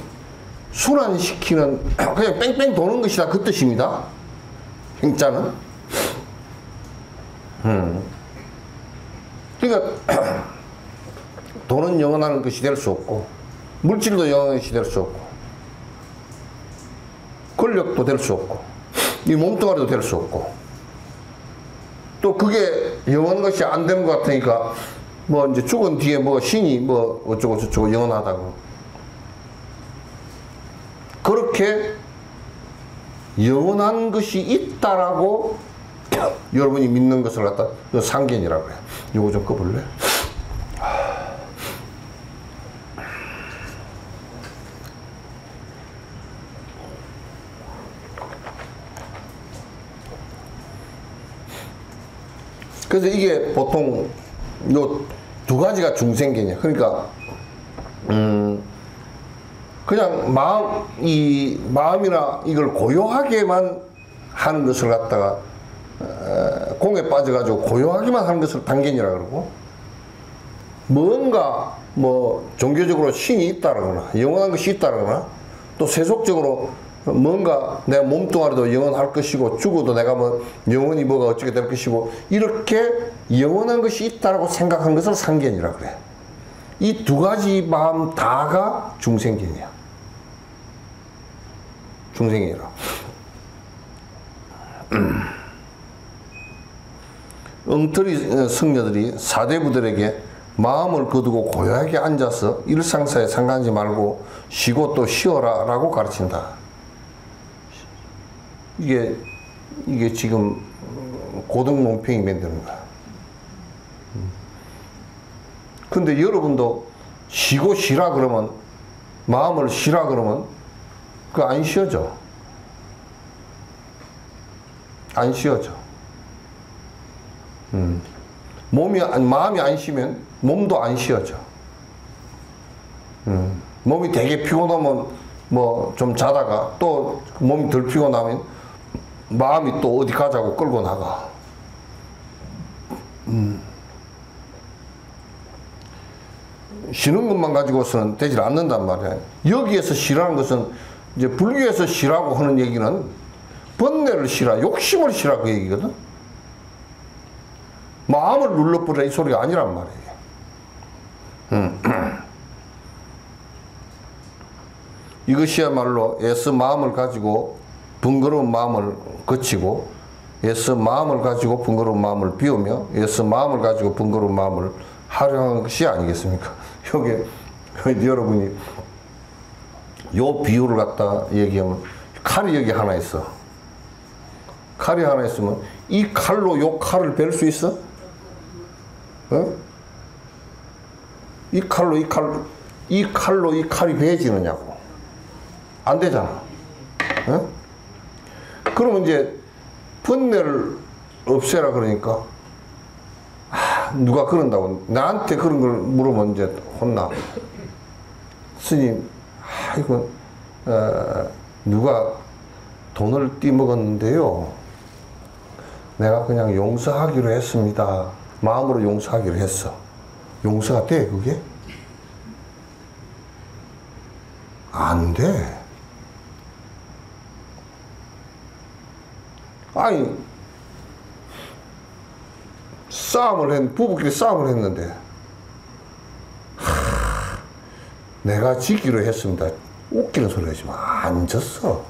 순환시키는, 그냥 뺑뺑 도는 것이다 그 뜻입니다. 행자는. 그러니까 돈은 영원한 것이 될 수 없고 물질도 영원한 것이 될 수 없고 권력도 될 수 없고 이 몸뚱아리도 될 수 없고, 또 그게 영원한 것이 안 되는 것 같으니까 뭐 이제 죽은 뒤에 뭐 신이 뭐 어쩌고 저쩌고 영원하다고, 그렇게 영원한 것이 있다라고 여러분이 믿는 것을 갖다 상견이라고 해. 요거 좀 꺼볼래? 그래서 이게 보통 요 두 가지가 중생견이야. 그러니까 그냥 마음이나 이걸 고요하게만 하는 것을 갖다가 공에 빠져가지고 고요하게만 하는 것을 단견이라 그러고, 뭔가 뭐 종교적으로 신이 있다라거나 영원한 것이 있다라거나 또 세속적으로 뭔가 내 몸뚱아리도 영원할 것이고 죽어도 내가 뭐 영원히 뭐가 어떻게 될 것이고 이렇게 영원한 것이 있다라고 생각한 것을 상견이라 그래. 이 두 가지 마음 다가 중생견이야. 중생견이라. 엉터리 성녀들이 사대부들에게 마음을 거두고 고요하게 앉아서 일상사에 상관하지 말고 쉬고 또 쉬어라 라고 가르친다. 이게 지금 고등 논평이 만드는 거야. 근데 여러분도 쉬고 쉬라 그러면, 마음을 쉬라 그러면 그거 안 쉬어져. 안 쉬어져. 마음이 안 쉬면 몸도 안 쉬어져. 몸이 되게 피곤하면 뭐 좀 자다가 또 몸이 덜 피곤하면 마음이 또 어디 가자고 끌고 나가. 쉬는 것만 가지고서는 되질 않는단 말이야. 여기에서 쉬라는 것은 이제 불교에서 쉬라고 하는 얘기는 번뇌를 쉬라, 욕심을 쉬라 그 얘기거든. 마음을 눌러버려 이 소리가 아니란 말이에요. 이것이야말로 애써 마음을 가지고 번거로운 마음을 거치고, 애써 마음을 가지고 번거로운 마음을 비우며, 애써 마음을 가지고 번거로운 마음을 활용한 것이 아니겠습니까? 여기 여러분이 요 비유를 갖다 얘기하면, 칼이 여기 하나 있어. 칼이 하나 있으면 이 칼로 요 칼을 벨 수 있어? 어? 이 칼로 이 칼이 베어지느냐고. 안 되잖아. 어? 그러면 이제 번뇌를 없애라 그러니까, 누가 그런다고 나한테 그런 걸 물으면 이제 혼나. 스님, 이건 누가 돈을 띠먹었는데요, 내가 그냥 용서하기로 했습니다. 마음으로 용서하기로 했어. 용서가 돼 그게? 안 돼. 아니, 부부끼리 싸움을 했는데, 내가 지기로 했습니다. 웃기는 소리 하지 마. 안 졌어.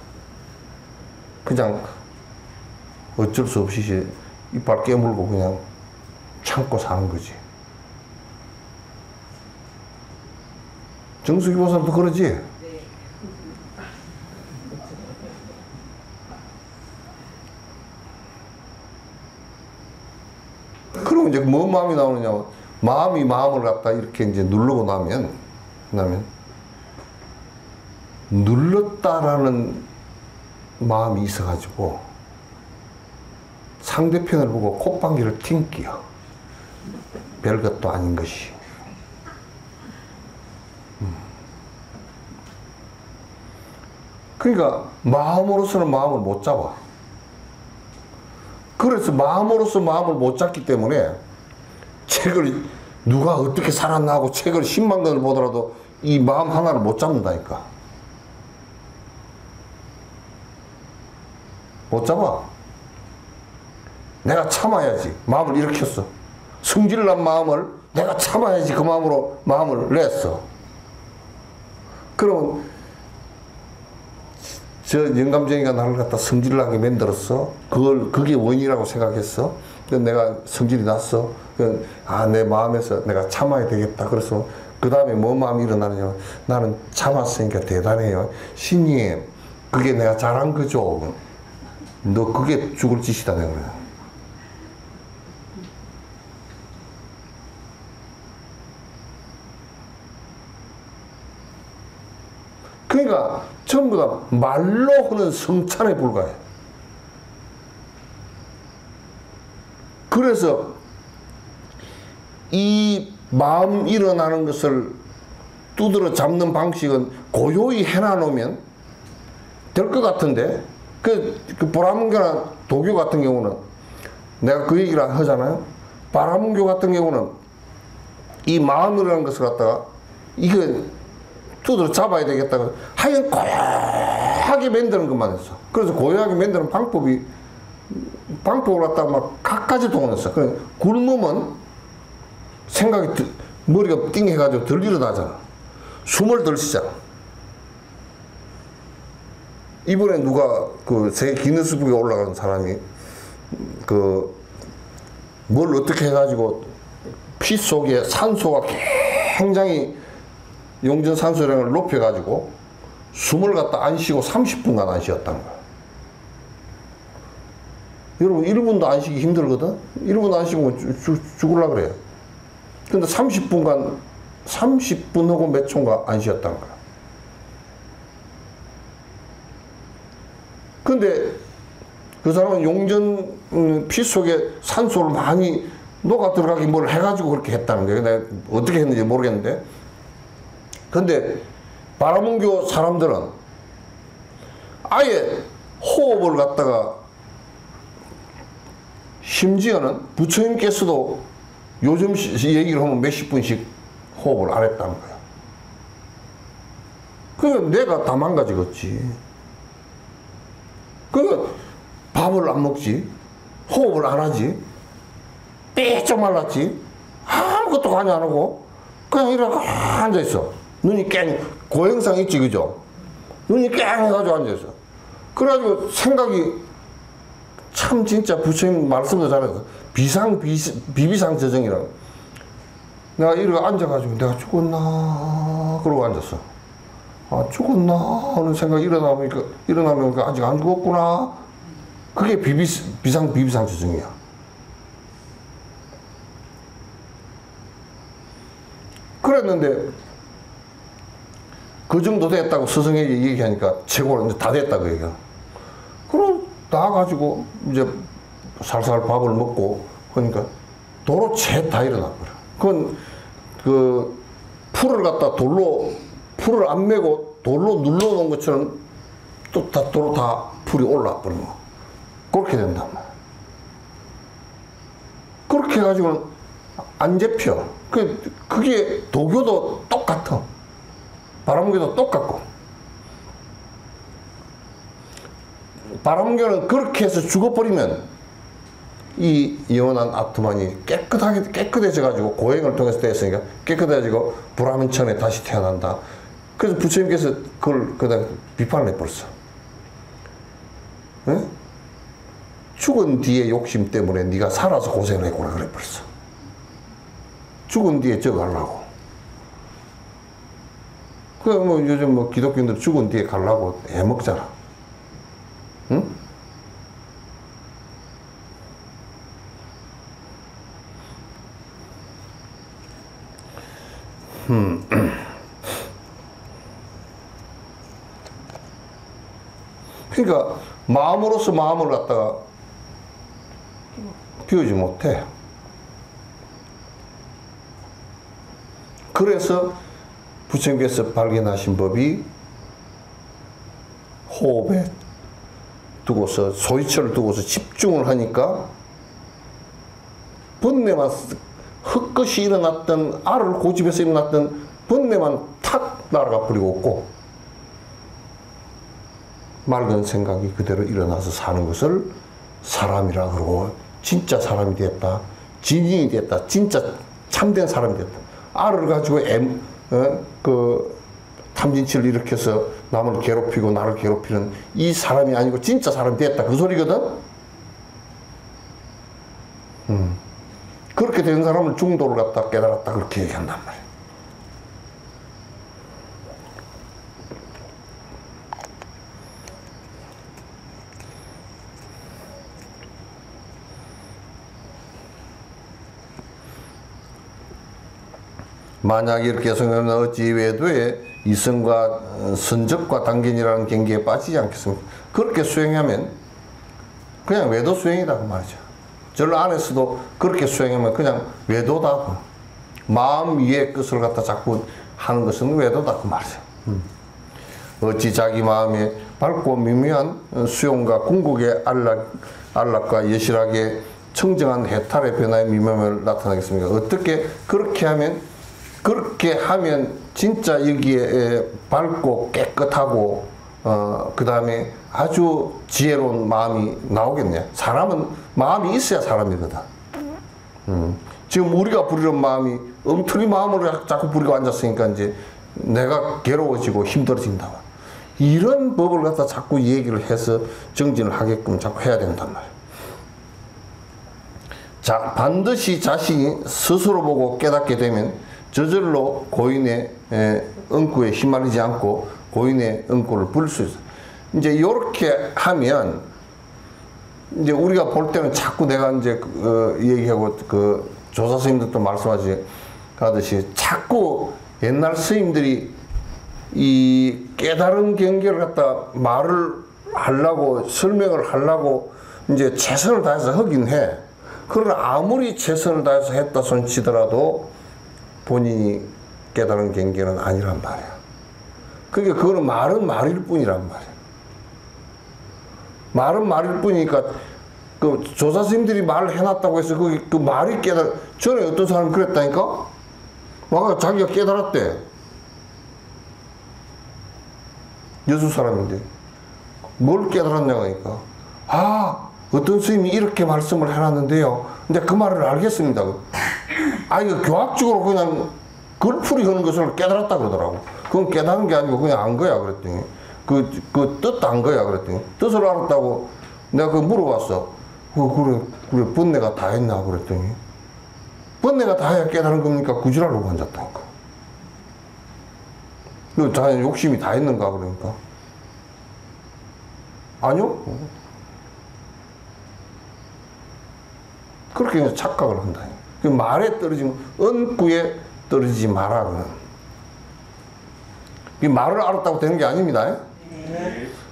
그냥 어쩔 수 없이 이빨 깨물고 그냥 참고 사는 거지. 정수기 보살도 그러지? 그러면 이제 뭔 마음이 나오느냐? 마음이 마음을 갖다 이렇게 이제 누르고 나면 눌렀다라는 마음이 있어가지고 상대편을 보고 콧방귀를 튕겨. 별것도 아닌 것이. 그러니까 마음으로서는 마음을 못 잡아. 그래서 마음으로서 마음을 못 잡기 때문에 책을 누가 어떻게 살았나 하고 책을 10만 권을 보더라도 이 마음 하나를 못 잡는다니까. 못 잡아. 내가 참아야지. 마음을 일으켰어. 승질난 마음을 내가 참아야지. 그 마음으로 마음을 냈어. 그러면 저 영감쟁이가 나를 갖다 성질나게 만들었어. 그게 원인이라고 생각했어. 그래서 내가 성질이 났어. 내 마음에서 내가 참아야 되겠다. 그래서 그 다음에 뭐 마음이 일어나느냐. 나는 참았으니까 대단해요. 신님, 그게 내가 잘한 거죠. 너 그게 죽을 짓이다. 내가 그래. 그러니까 전부 다 말로 하는 성찬에 불과해. 그래서 이 마음 일어나는 것을 두드러 잡는 방식은 고요히 해놔놓으면 될 것 같은데, 그 보라문교나 도교 같은 경우는 내가 그 얘기를 하잖아요. 바라문교 같은 경우는 이 마음이라는 것을 갖다가 이거 두드러 잡아야 되겠다고 하여간 고요하게 만드는 것만 했어. 그래서 고요하게 만드는 방법을 갖다가 막 갖가지 동원했어. 그래 굶으면 생각이 머리가 띵해가지고 덜 일어나잖아. 숨을 덜 쉬잖아. 이번에 누가 그 세계 기네스북에 올라간 사람이 뭘 어떻게 해가지고 피 속에 산소가 굉장히 용전 산소량을 높여가지고 숨을 갖다 안 쉬고 30분간 안 쉬었다는 거야. 여러분 1분도 안 쉬기 힘들거든? 1분 안 쉬면 죽으려고 그래요. 근데 30분간 30분하고 몇 초인가 안 쉬었다는 거야. 근데 그 사람은 용전 피 속에 산소를 많이 녹아 들어가게 뭘 해가지고 그렇게 했다는 거예요. 내가 어떻게 했는지 모르겠는데. 근데 바라문교 사람들은 아예 호흡을 갖다가 심지어는 부처님께서도 요즘 얘기를 하면 몇십 분씩 호흡을 안 했다는 거야. 그러니까 내가 다 망가지겠지. 그러니까 밥을 안 먹지, 호흡을 안 하지, 삐쩍 말랐지, 아무것도 관여 안 하고 그냥 이러고 앉아있어. 눈이 깽, 고형상 있지, 그죠? 눈이 깽 해가지고 앉아있어. 그래가지고 생각이 참 진짜 부처님 말씀도 잘해서 비비상 저정이라고. 내가 이러고 앉아가지고 내가 죽었나 그러고 앉았어. 아, 죽었나 하는 생각이 일어나면 아직 안 죽었구나. 그게 비비상 저정이야. 그랬는데 그 정도 됐다고 스승에게 얘기하니까 최고로 이제 다 됐다고 얘기야. 그럼 나가지고 이제 살살 밥을 먹고 그러니까 도로 채 다 일어나 버려. 그건 그 풀을 갖다 풀을 안 메고 돌로 눌러놓은 것처럼 또 도로 다 풀이 올라와 버리는 거. 그렇게 된단 말이야. 그렇게 해가지고는 안 잡혀. 그게 도교도 똑같아. 바라문교도 똑같고. 바라문교는 그렇게 해서 죽어버리면 이 영원한 아트만이 깨끗해져가지고 고행을 통해서 됐으니까 깨끗해지고 불화면천에 다시 태어난다. 그래서 부처님께서 그걸 그다음 비판을 해버렸어. 응? 죽은 뒤에 욕심 때문에 네가 살아서 고생을 했구나 그래버렸어. 죽은 뒤에 저거 하려고. 그 뭐 요즘 뭐 기독교인들 죽은 뒤에 가려고 해먹잖아. 응? 그러니까 마음으로서 마음을 갖다가 비우지 못해. 그래서 부처님께서 발견하신 법이 호흡에 두고서 소이처를 두고서 집중을 하니까 번뇌만 흙것이 일어났던 알을 고집해서 일어났던 번뇌만 탁 날아가 버리고 없고 맑은 생각이 그대로 일어나서 사는 것을 사람이라 그러고 진짜 사람이 됐다. 진인이 됐다. 진짜 참된 사람이 됐다. 알을 가지고 탐진치를 일으켜서 남을 괴롭히고 나를 괴롭히는 이 사람이 아니고 진짜 사람이 됐다. 그 소리거든. 그렇게 된 사람을 중도를 갖다 깨달았다. 그렇게 얘기한단 말이야. 만약 이렇게 성하면 어찌 외도에 이성과 선적과 당견이라는 경계에 빠지지 않겠습니까? 그렇게 수행하면 그냥 외도 수행이라고 말이죠. 절 안에서도 그렇게 수행하면 그냥 외도다. 마음 위에 것을 갖다 자꾸 하는 것은 외도다 그 말이죠. 어찌 자기 마음에 밝고 미묘한 수용과 궁극의 안락과 여실하게 청정한 해탈의 변화의 미묘함을 나타나겠습니까? 어떻게 그렇게 하면 진짜 여기에 밝고 깨끗하고 그 다음에 아주 지혜로운 마음이 나오겠네. 사람은 마음이 있어야 사람이거든. 지금 우리가 부리는 마음이 엉터리 마음으로 자꾸 부리고 앉았으니까 이제 내가 괴로워지고 힘들어진다. 이런 법을 갖다 자꾸 얘기를 해서 정진을 하게끔 자꾸 해야 된단 말이야. 자, 반드시 자신이 스스로 보고 깨닫게 되면 저절로 고인의 응구에 휘말리지 않고 고인의 응구를 부를 수 있어요. 이제 이렇게 하면 이제 우리가 볼 때는 자꾸 내가 이제 얘기하고 그 조사 스님들도 말씀하듯이 자꾸 옛날 스님들이 이 깨달은 경계를 갖다 말을 하려고 설명을 하려고 이제 최선을 다해서 하긴 해. 그러나 아무리 최선을 다해서 했다 손치더라도 본인이 깨달은 경계는 아니란 말이야. 그러니까 그거는 말은 말일 뿐이란 말이야. 말은 말일 뿐이니까 그 조사 스님들이 말을 해놨다고 해서 그 말이 전에 어떤 사람이 그랬다니까? 와가 자기가 깨달았대. 여수 사람인데. 뭘 깨달았냐고 하니까. 아, 어떤 스님이 이렇게 말씀을 해놨는데요. 근데 그 말을 알겠습니다. 아, 이거 교학적으로 그냥 글풀이 하는 것을 깨달았다 그러더라고. 그건 깨달은 게 아니고 그냥 안 거야. 그랬더니. 그 뜻도 안 거야. 그랬더니. 뜻을 알았다고 내가 그거 물어봤어. 그래, 번뇌가 다 했나? 그랬더니. 번뇌가 다 해야 깨달은 겁니까? 구지라고 앉았다니까. 너 다 욕심이 다 했는가? 그러니까. 아니요? 그렇게 이제 착각을 한다. 그 말에 떨어지면, 언구에 떨어지지 마라. 그는. 이 말을 알았다고 되는 게 아닙니다.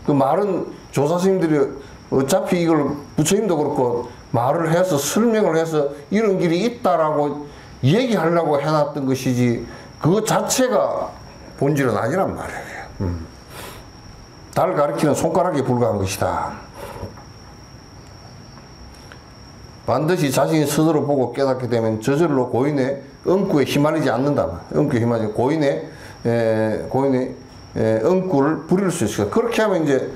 그 말은 조사 스님들이 어차피 이걸 부처님도 그렇고 말을 해서 설명을 해서 이런 길이 있다라고 얘기하려고 해놨던 것이지 그거 자체가 본질은 아니란 말이에요. 달 가리키는 손가락에 불과한 것이다. 반드시 자신이 스스로 보고 깨닫게 되면 저절로 고인의 엉구에 휘말리지 않는다. 엉구에 휘말리지 고인의 엉구를 부릴 수 있어요. 그렇게 하면 이제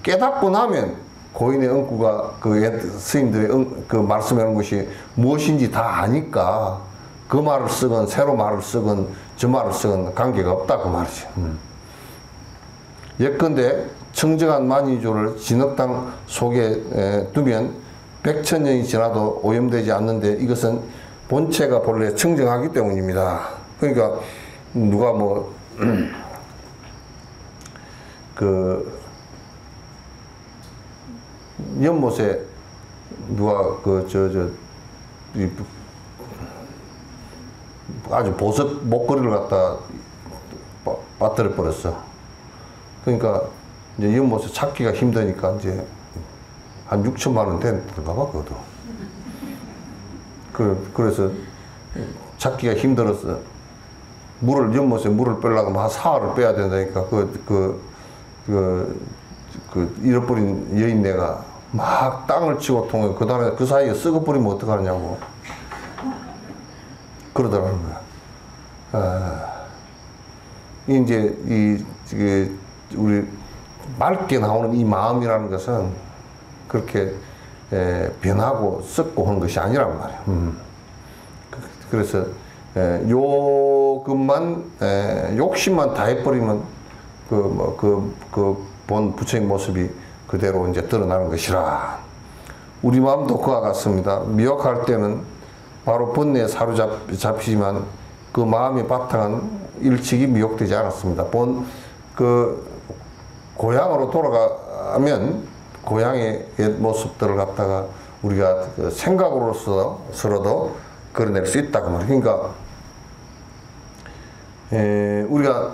깨닫고 나면 고인의 엉구가 그 스님들의 그 말씀하는 것이 무엇인지 다 아니까 그 말을 쓰건 새로 말을 쓰건 저 말을 쓰건 관계가 없다 그 말이죠. 예컨대 청정한 만이조를 진흙탕 속에 두면 100,000년이 지나도 오염되지 않는데 이것은 본체가 본래 청정하기 때문입니다. 그러니까 누가 뭐 그 연못에 누가 아주 보석 목걸이를 갖다 빠뜨려 버렸어. 그러니까 이제 연못에 찾기가 힘드니까 이제 한 6천만 원 됐던가 봐, 그것도. 그래서 찾기가 힘들어서 연못에 물을 빼려고 하면 한 사흘을 빼야 된다니까 잃어버린 여인네가 막 땅을 치고 통해 그 사이에 썩어버리면 어떡하느냐고 그러더라는 거야. 이제 우리 맑게 나오는 이 마음이라는 것은 그렇게 변하고 썩고 하는 것이 아니란 말이야. 그래서 욕심만 다 해버리면 본 부처의 모습이 그대로 이제 드러나는 것이라. 우리 마음도 그와 같습니다. 미혹할 때는 바로 번뇌에 사로잡히지만 그 마음의 바탕은 일찍이 미혹되지 않았습니다. 고향으로 돌아가면 고향의 옛 모습들을 갖다가 우리가 생각으로서도 그려낼 수 있다 그 말이에요. 그러니까 우리가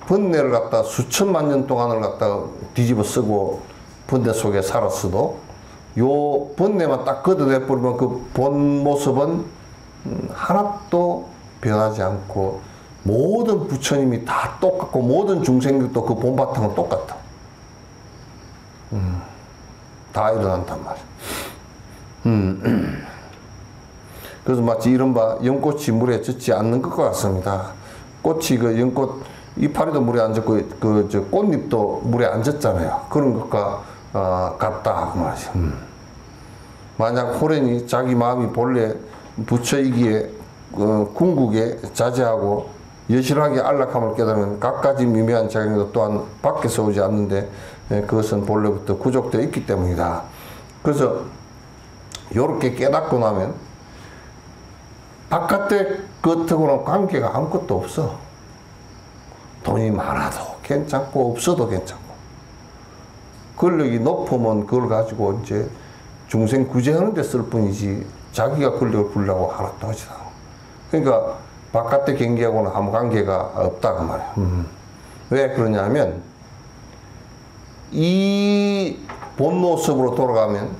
번뇌를 갖다 수천만 년 동안을 갖다가 뒤집어 쓰고 번뇌 속에 살았어도 요 번뇌만 딱 걷어내버리면 그 본 모습은 하나도 변하지 않고 모든 부처님이 다 똑같고 모든 중생들도 그 본바탕은 똑같아. 다 일어난단 말이야. 그래서 마치 이른바 연꽃이 물에 젖지 않는 것과 같습니다. 꽃이 연꽃 이파리도 물에 안 젖고 꽃잎도 물에 안 젖잖아요. 그런 것과 같다 그 말이죠. 만약 호련이 자기 마음이 본래 부처이기에 궁극에 자제하고 여실하게 안락함을 깨달으면 갖가지 미묘한 작용도 또한 밖에서 오지 않는데 그것은 본래부터 구족되어 있기 때문이다. 그래서 이렇게 깨닫고 나면 바깥의 것하고는 관계가 아무것도 없어. 돈이 많아도 괜찮고 없어도 괜찮고 권력이 높으면 그걸 가지고 이제 중생 구제하는 데 쓸 뿐이지 자기가 권력을 부리려고 하나도 하지 않아. 그러니까 바깥의 경계하고는 아무 관계가 없다 그 말이야. 왜 그러냐면 이 본 모습으로 돌아가면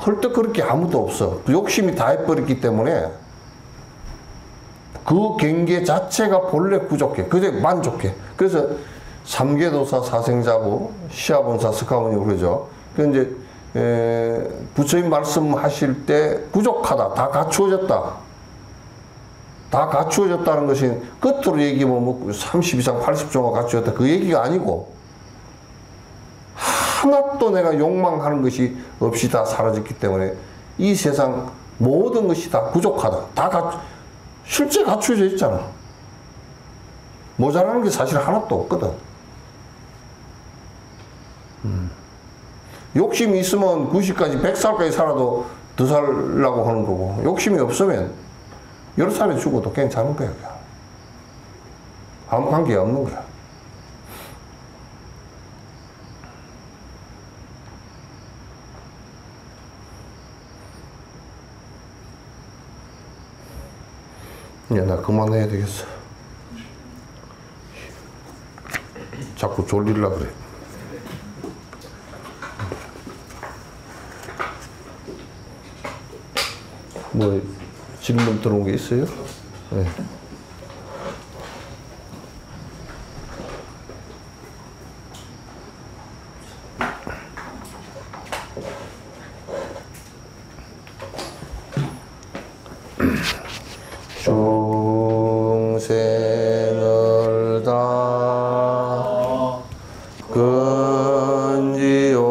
헐떡 그렇게 아무도 없어. 욕심이 다 해버렸기 때문에 그 경계 자체가 본래 부족해. 그저 만족해. 그래서 삼계도사 사생자부, 시아본사 스카모니 그러죠. 그 이제 부처님 말씀하실 때 부족하다, 다 갖추어졌다. 다 갖추어졌다는 것이 끝으로 얘기하면 뭐 30 이상 80조가 갖추어졌다. 그 얘기가 아니고 하나도 내가 욕망하는 것이 없이 다 사라졌기 때문에 이 세상 모든 것이 다 부족하다. 실제 갖추어져 있잖아. 모자라는 게 사실 하나도 없거든. 욕심이 있으면 90까지 100살까지 살아도 더 살라고 하는 거고, 욕심이 없으면 여러 살에 죽어도 괜찮은 거야. 그냥. 아무 관계 없는 거야. 이제 나 그만해야 되겠어. 자꾸 졸리려 그래. 뭐 질문 들어온 게 있어요? 네. 중생을 다 근지오리다.